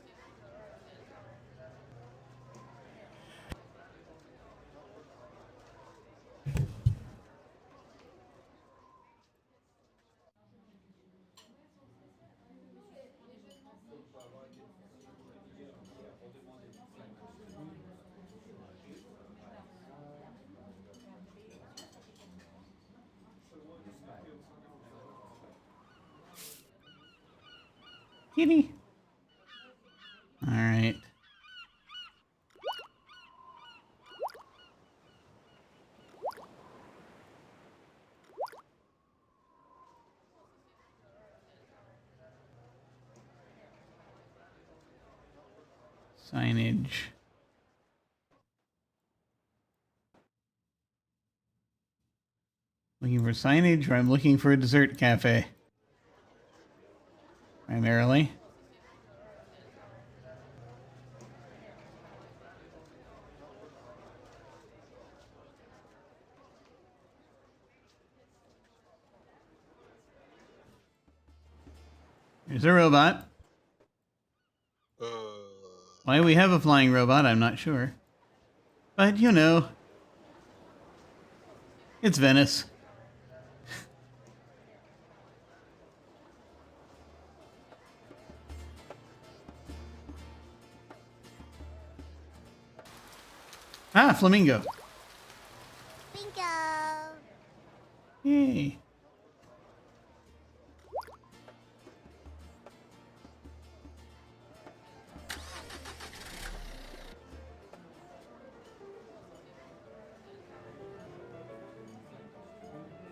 Kitty. All right. Signage. Looking for signage, or I'm looking for a dessert cafe. Primarily. There's a robot. Why we have a flying robot, I'm not sure. But, you know, it's Venice. Ah, flamingo. Bingo. Yay.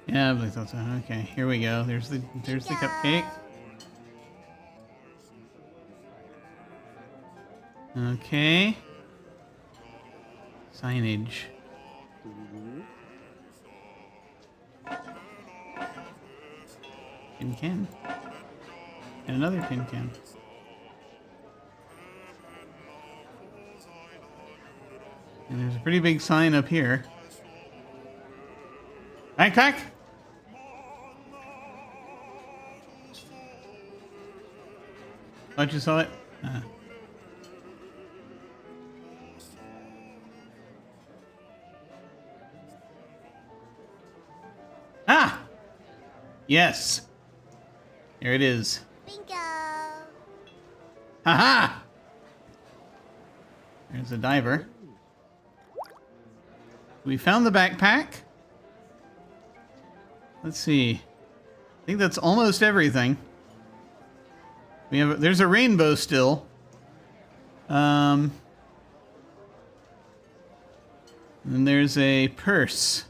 Yeah, I thought so. Okay, here we go. There's the cupcake. Okay. Signage. Tin can. And another tin can. And there's a pretty big sign up here. Backpack! Thought you saw it? Ah! Yes. There it is. Bingo. Haha! There's a diver. We found the backpack. Let's see. I think that's almost everything. There's a rainbow still. And there's a purse.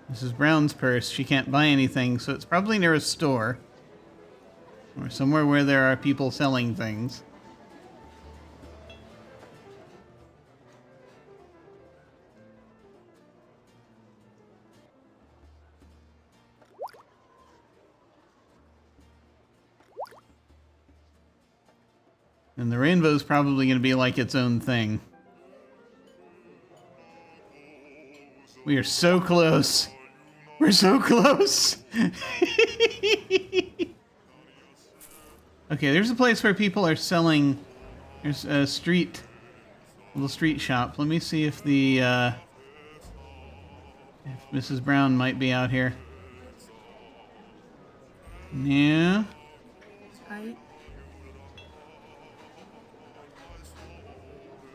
This is Brown's purse. She can't buy anything, so it's probably near a store. Or somewhere where there are people selling things. And the rainbow's probably going to be like its own thing. We are so close. We're so close. Okay, there's a place where people are selling. There's a little street shop. Let me see if if Mrs. Brown might be out here. Yeah. Hi.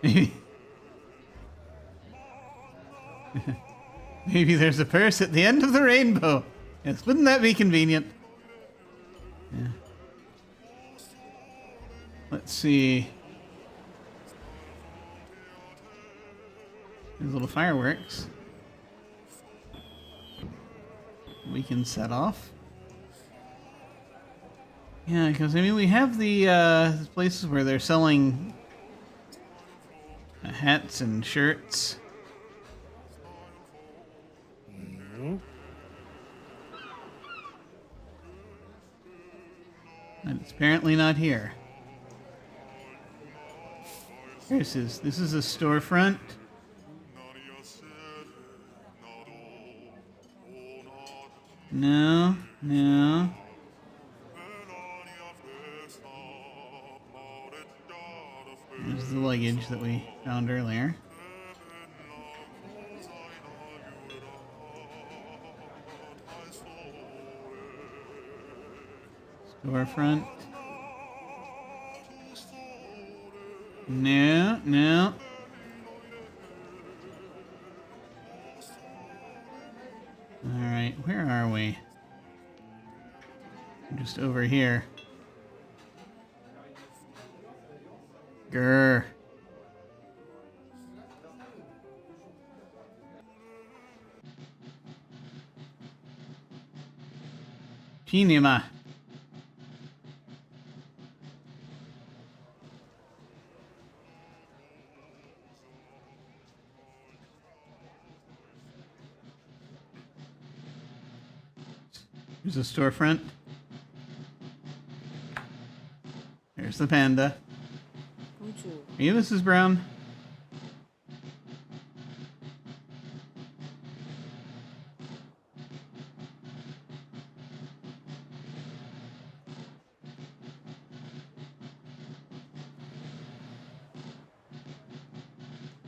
Maybe. Maybe there's a purse at the end of the rainbow. Yes, wouldn't that be convenient? Yeah. Let's see. There's little fireworks. We can set off. Yeah, because I mean we have the places where they're selling hats and shirts. And it's apparently not here. This is a storefront. No. There's the luggage that we found earlier. Storefront. No. Alright, where are we? I'm just over here. Grr. Cinema. There's a storefront. There's the panda. Are you Mrs. Brown?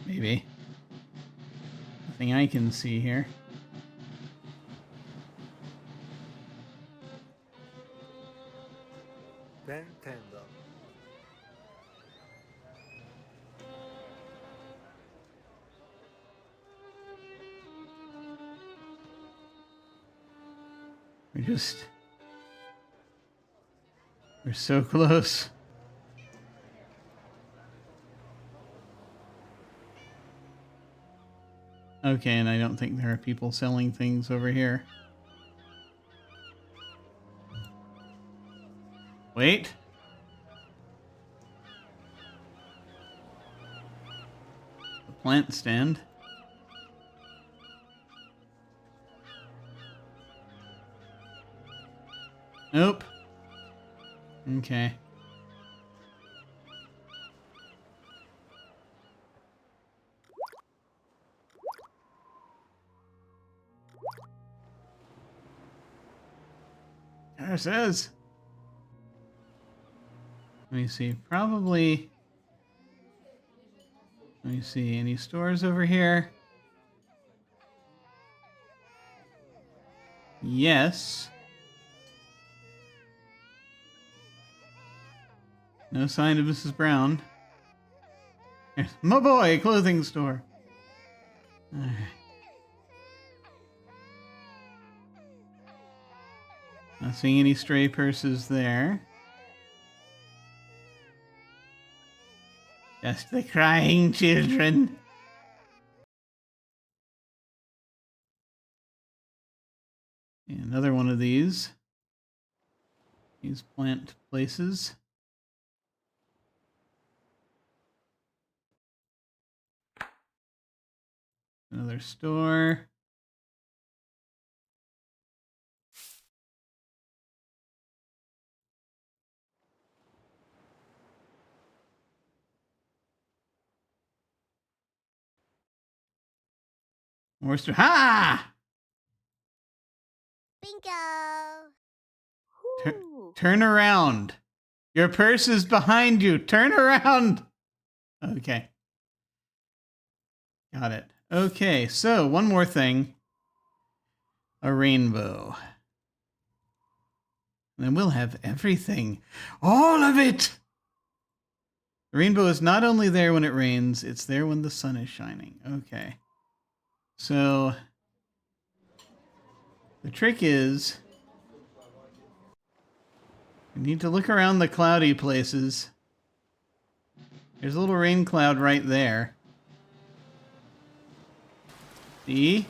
Maybe. Nothing I can see here. Nintendo. We're so close. Okay, and I don't think there are people selling things over here. Wait. The plant stand. Nope. Okay. Curses. Let me see. Probably. Let me see. Any stores over here? Yes. No sign of Mrs. Brown. There's my boy clothing store. Alright. Not seeing any stray purses there. Just the crying children. Another one of these plant places. Another store. More store. Ha! Bingo! Turn around. Your purse is behind you. Turn around. Okay. Got it. Okay, so one more thing. A rainbow. And then we'll have everything. All of it! The rainbow is not only there when it rains, it's there when the sun is shining. Okay. So the trick is we need to look around the cloudy places. There's a little rain cloud right there. See?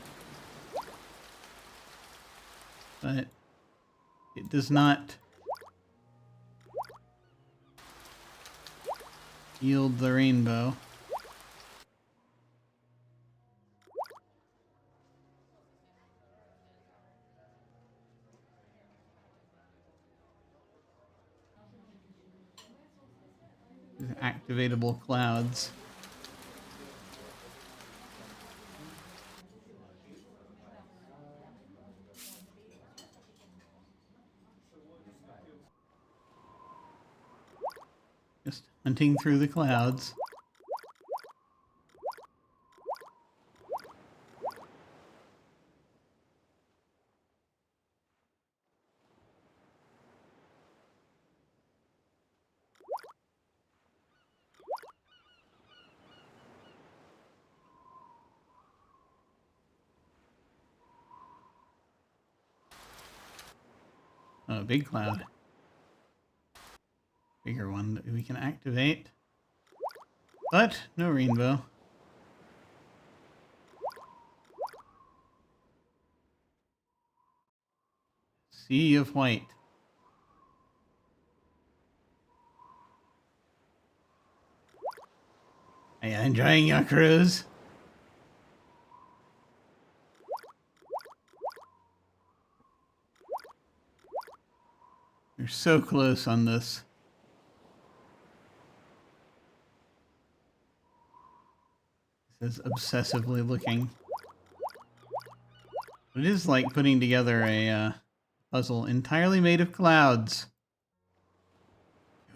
But it does not yield the rainbow. Activatable clouds. Just hunting through the clouds. Oh, a big cloud. Bigger one that we can activate. But no rainbow. Sea of white. Are you enjoying your cruise? You're so close on this. It says obsessively looking. It is like putting together a puzzle entirely made of clouds.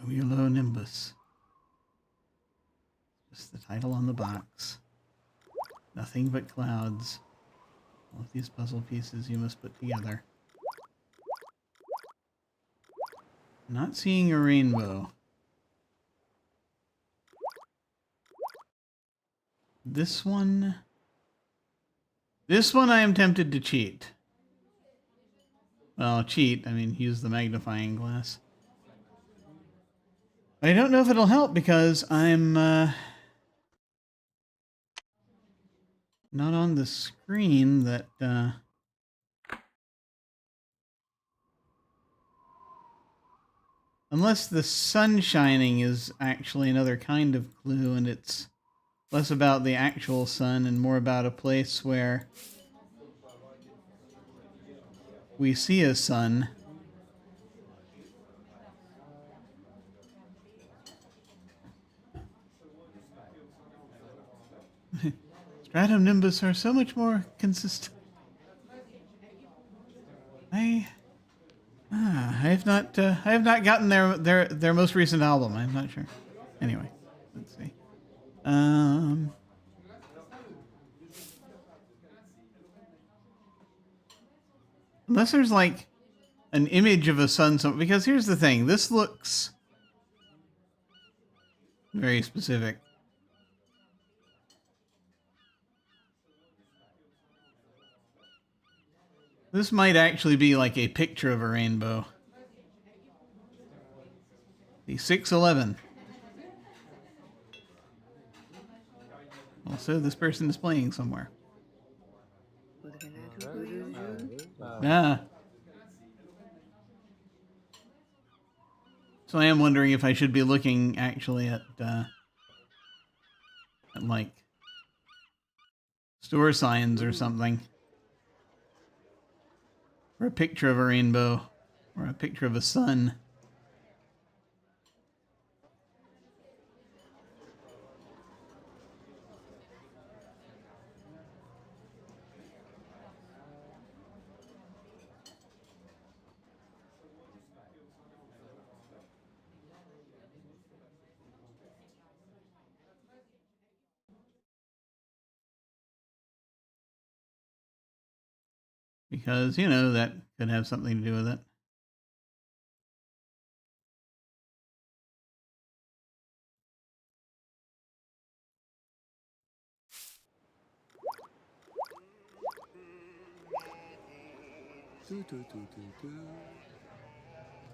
Cumulonimbus. Just the title on the box. Nothing but clouds. All of these puzzle pieces you must put together. Not seeing a rainbow. This one I am tempted to cheat. Well, cheat, I mean use the magnifying glass. I don't know if it'll help because I'm not on the screen that unless the sun shining is actually another kind of clue and it's less about the actual sun and more about a place where we see a sun. Stratum nimbus are so much more consistent. I I have not gotten their most recent album. I'm not sure. Anyway, let's see. Unless there's like an image of a sun, because here's the thing. This looks very specific. This might actually be like a picture of a rainbow. The 611. Also, this person is playing somewhere. Ah. So I am wondering if I should be looking actually at like store signs or something. Or a picture of a rainbow. Or a picture of a sun. Because, you know, that could have something to do with it.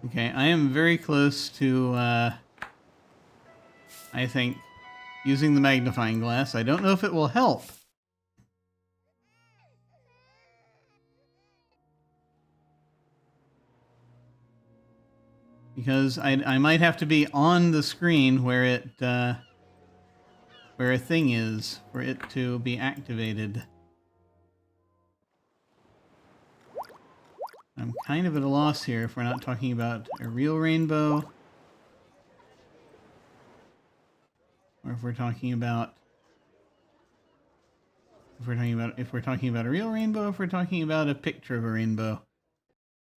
Okay, I am very close to, I think, using the magnifying glass. I don't know if it will help. Because I might have to be on the screen where it, where a thing is for it to be activated. I'm kind of at a loss here if we're not talking about a real rainbow. Or if we're talking about if we're talking about a real rainbow, if we're talking about a picture of a rainbow.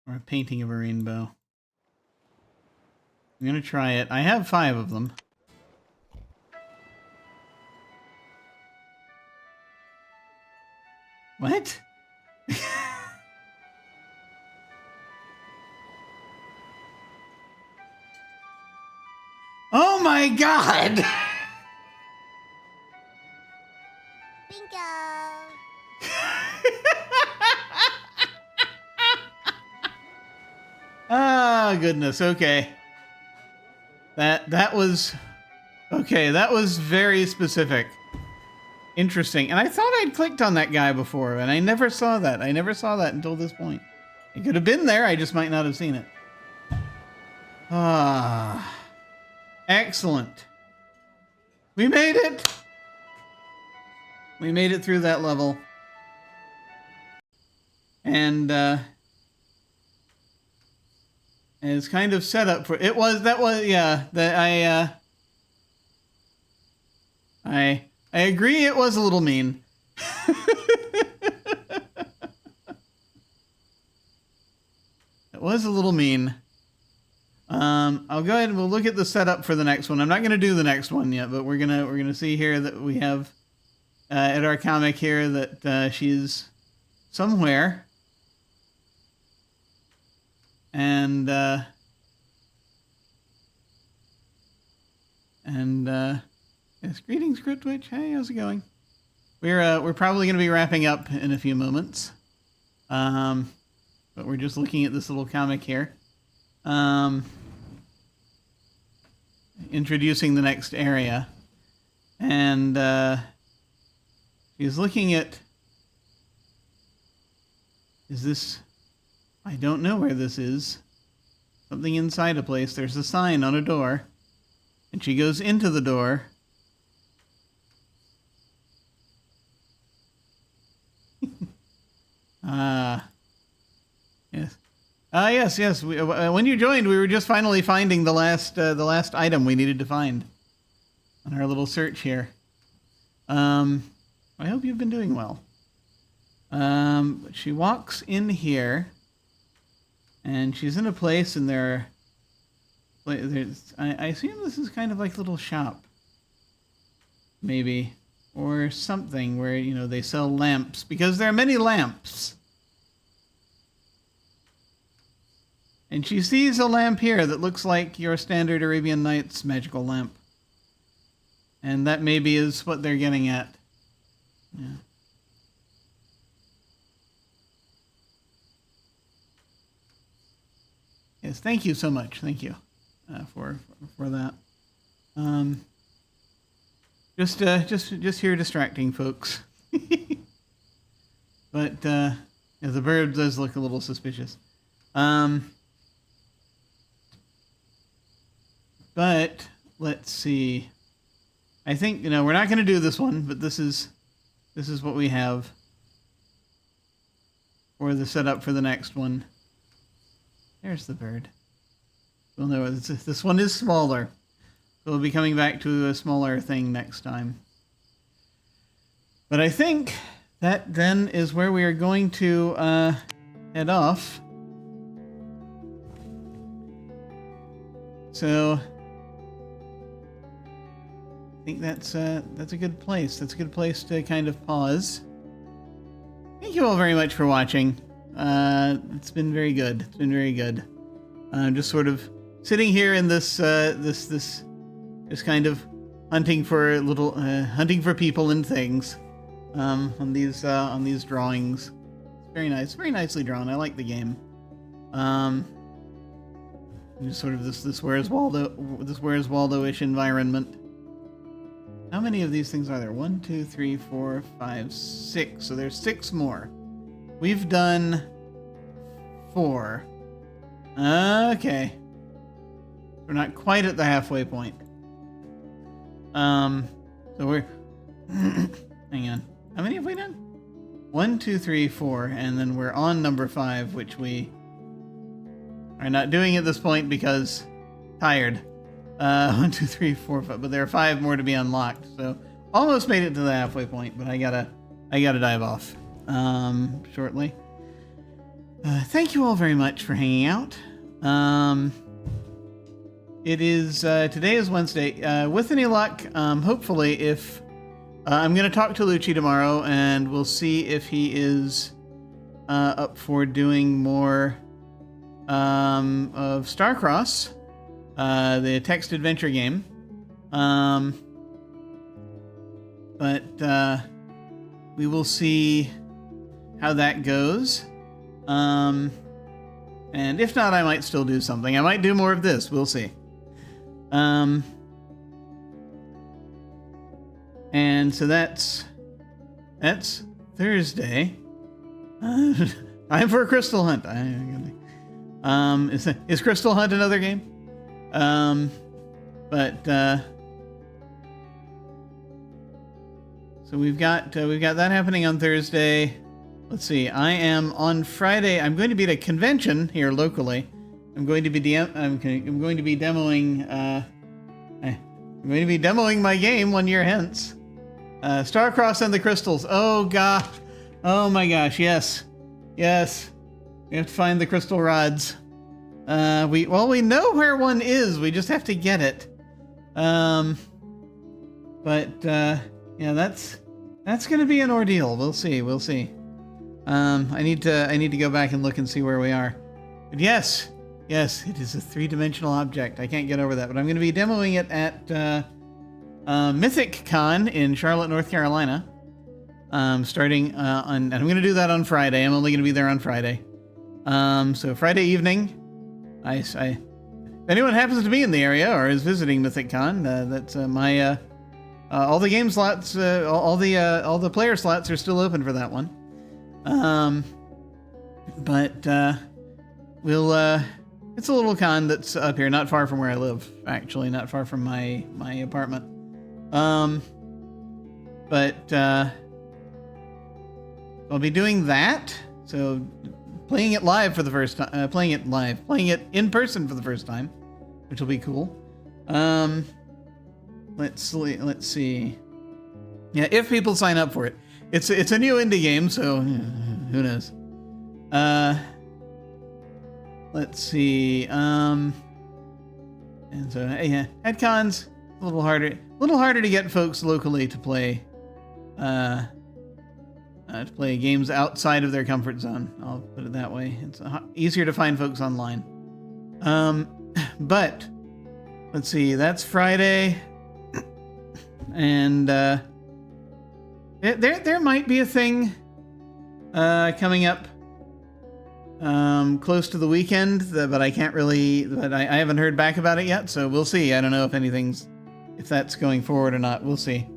Or a painting of a rainbow. I'm gonna try it. I have 5 of them. What? Oh my god! Bingo. Ah, goodness. Okay. That was okay. That was very specific. Interesting. And I thought I'd clicked on that guy before, and I never saw that. I never saw that until this point. It could have been there. I just might not have seen it. Ah, excellent. We made it. We made it through that level. And it's kind of set up for it was yeah, that I agree it was a little mean. It was a little mean. I'll go ahead and we'll look at the setup for the next one. I'm not going to do the next one yet, but we're gonna see here that we have at our comic here that she's somewhere, and yes, greetings, Cryptwitch. Hey, how's it going? We're probably going to be wrapping up in a few moments, but we're just looking at this little comic here. Introducing the next area, and she's looking at, is this, I don't know where this is, something inside a place. There's a sign on a door, and she goes into the door. Yes. Yes. When you joined, we were just finally finding the last item we needed to find on our little search here. I hope you've been doing well. She walks in here, And she's in a place, and I assume this is kind of like a little shop. Maybe. Or something where, you know, they sell lamps. Because there are many lamps. And she sees a lamp here that looks like your standard Arabian Nights magical lamp. And that maybe is what they're getting at. Yeah. Yes, thank you so much. Thank you for that. Just here distracting folks. But yeah, the bird does look a little suspicious. But let's see. I think, you know, we're not going to do this one, but this is what we have for the setup for the next one. There's the bird. Well, no, this one is smaller. So we'll be coming back to a smaller thing next time. But I think that then is where we are going to head off. So I think that's a good place. That's a good place to kind of pause. Thank you all very much for watching. It's been very good. It's been very good. Just sort of sitting here in this just kind of hunting for hunting for people and things on these drawings. It's very nice, very nicely drawn. I like the game. Just sort of this Where's Waldo-ish environment. How many of these things are there? 1, 2, 3, 4, 5, 6. So there's 6 more. We've done 4. Okay. We're not quite at the halfway point. So we're... Hang on. How many have we done? 1, 2, 3, 4. And then we're on number 5, which we are not doing at this point because tired. 1, 2, 3, 4, 5. But there are 5 more to be unlocked. So almost made it to the halfway point, but I gotta dive off shortly. Thank you all very much for hanging out. It is today is Wednesday. With any luck, hopefully, if I'm going to talk to Lucci tomorrow, and we'll see if he is up for doing more of Starcross, the text adventure game. But we will see how that goes. And if not, I might still do something. I might do more of this. We'll see. And so that's Thursday. Time for a Crystal Hunt. Is Crystal Hunt another game? So we've got that happening on Thursday. Let's see. I am on Friday. I'm going to be at a convention here locally. I'm going to be demoing. I'm going to be demoing my game 1 year hence. Starcross and the Crystals. Oh god. Oh my gosh. Yes. Yes. We have to find the crystal rods. We know where one is. We just have to get it. Yeah, that's going to be an ordeal. We'll see. We'll see. I need to go back and look and see where we are. But yes, it is a 3-dimensional object. I can't get over that. But I'm going to be demoing it at Mythic Con in Charlotte, North Carolina. Starting and I'm going to do that on Friday. I'm only going to be there on Friday. So Friday evening, if anyone happens to be in the area or is visiting Mythic Con, that's my all the game slots, all the player slots are still open for that one. It's a little con that's up here, not far from where I live, actually, not far from my apartment. I'll be doing that. So playing it live for the first time, playing it in person for the first time, which will be cool. Let's see. Yeah, if people sign up for it. It's a new indie game, so who knows. let's see. And so yeah, at cons, a little harder to get folks locally to play games outside of their comfort zone. I'll put it that way. It's easier to find folks online. But let's see. That's Friday, and there might be a thing coming up close to the weekend, but I can't really. But I haven't heard back about it yet, so we'll see. I don't know if that's going forward or not. We'll see.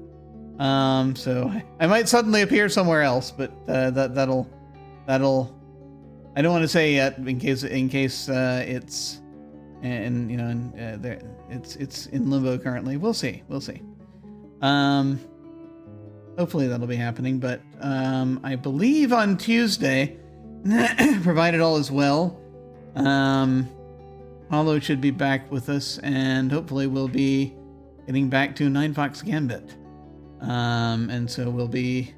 So I might suddenly appear somewhere else, but that'll. I don't want to say yet in case it's it's in limbo currently. We'll see. Hopefully that'll be happening, but I believe on Tuesday, provided all is well, Hollow should be back with us, and hopefully we'll be getting back to 9 Fox Gambit. And so we'll be,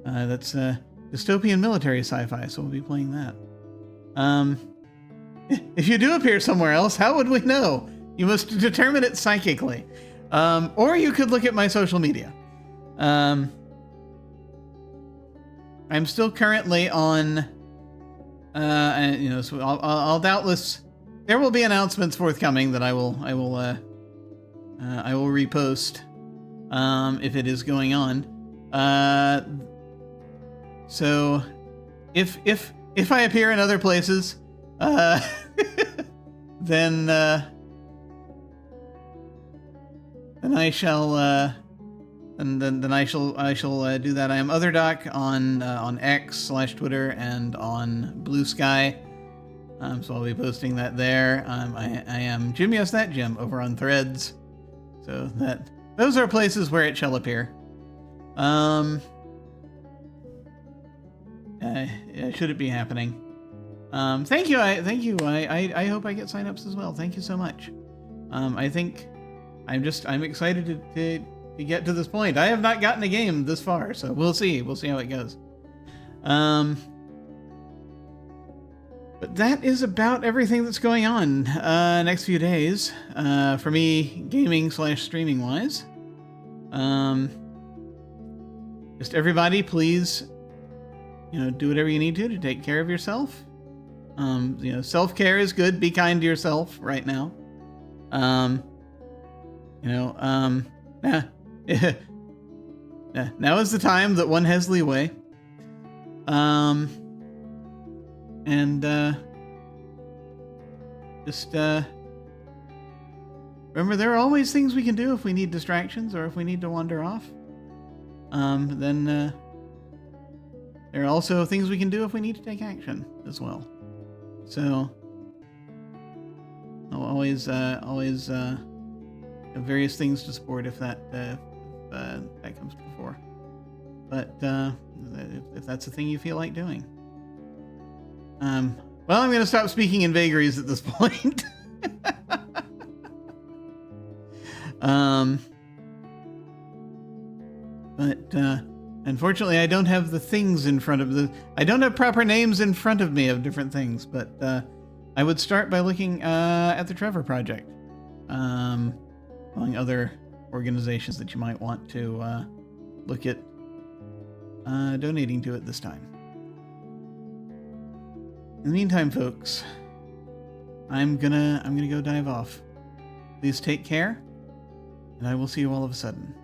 that's dystopian military sci-fi, so we'll be playing that. If you do appear somewhere else, how would we know? You must determine it psychically. Or you could look at my social media. I'm still currently on, so I'll doubtless, there will be announcements forthcoming that I will repost, if it is going on. So if I appear in other places, then I shall then I shall do that. I am OtherDoc on X/Twitter and on Blue Sky. So I'll be posting that there. I am Jim, yes, that Jim, over on Threads. So those are places where it shall appear. Should it be happening? Thank you. I hope I get signups as well. Thank you so much. I think I'm excited to get to this point. I have not gotten a game this far, so we'll see. We'll see how it goes. But that is about everything that's going on next few days for me, gaming/streaming wise. Just everybody, please, do whatever you need to take care of yourself. Self-care is good. Be kind to yourself right now. Now is the time that one has leeway. Just remember, there are always things we can do if we need distractions or if we need to wander off. Then there are also things we can do if we need to take action as well. So always have various things to support if that comes before. But if that's a thing you feel like doing. Well, I'm going to stop speaking in vagaries at this point. But unfortunately, I don't have the things in front of I don't have proper names in front of me of different things. But I would start by looking at the Trevor Project, among other organizations that you might want to look at donating to at this time. In the meantime, folks, I'm gonna go dive off. Please take care, and I will see you all of a sudden.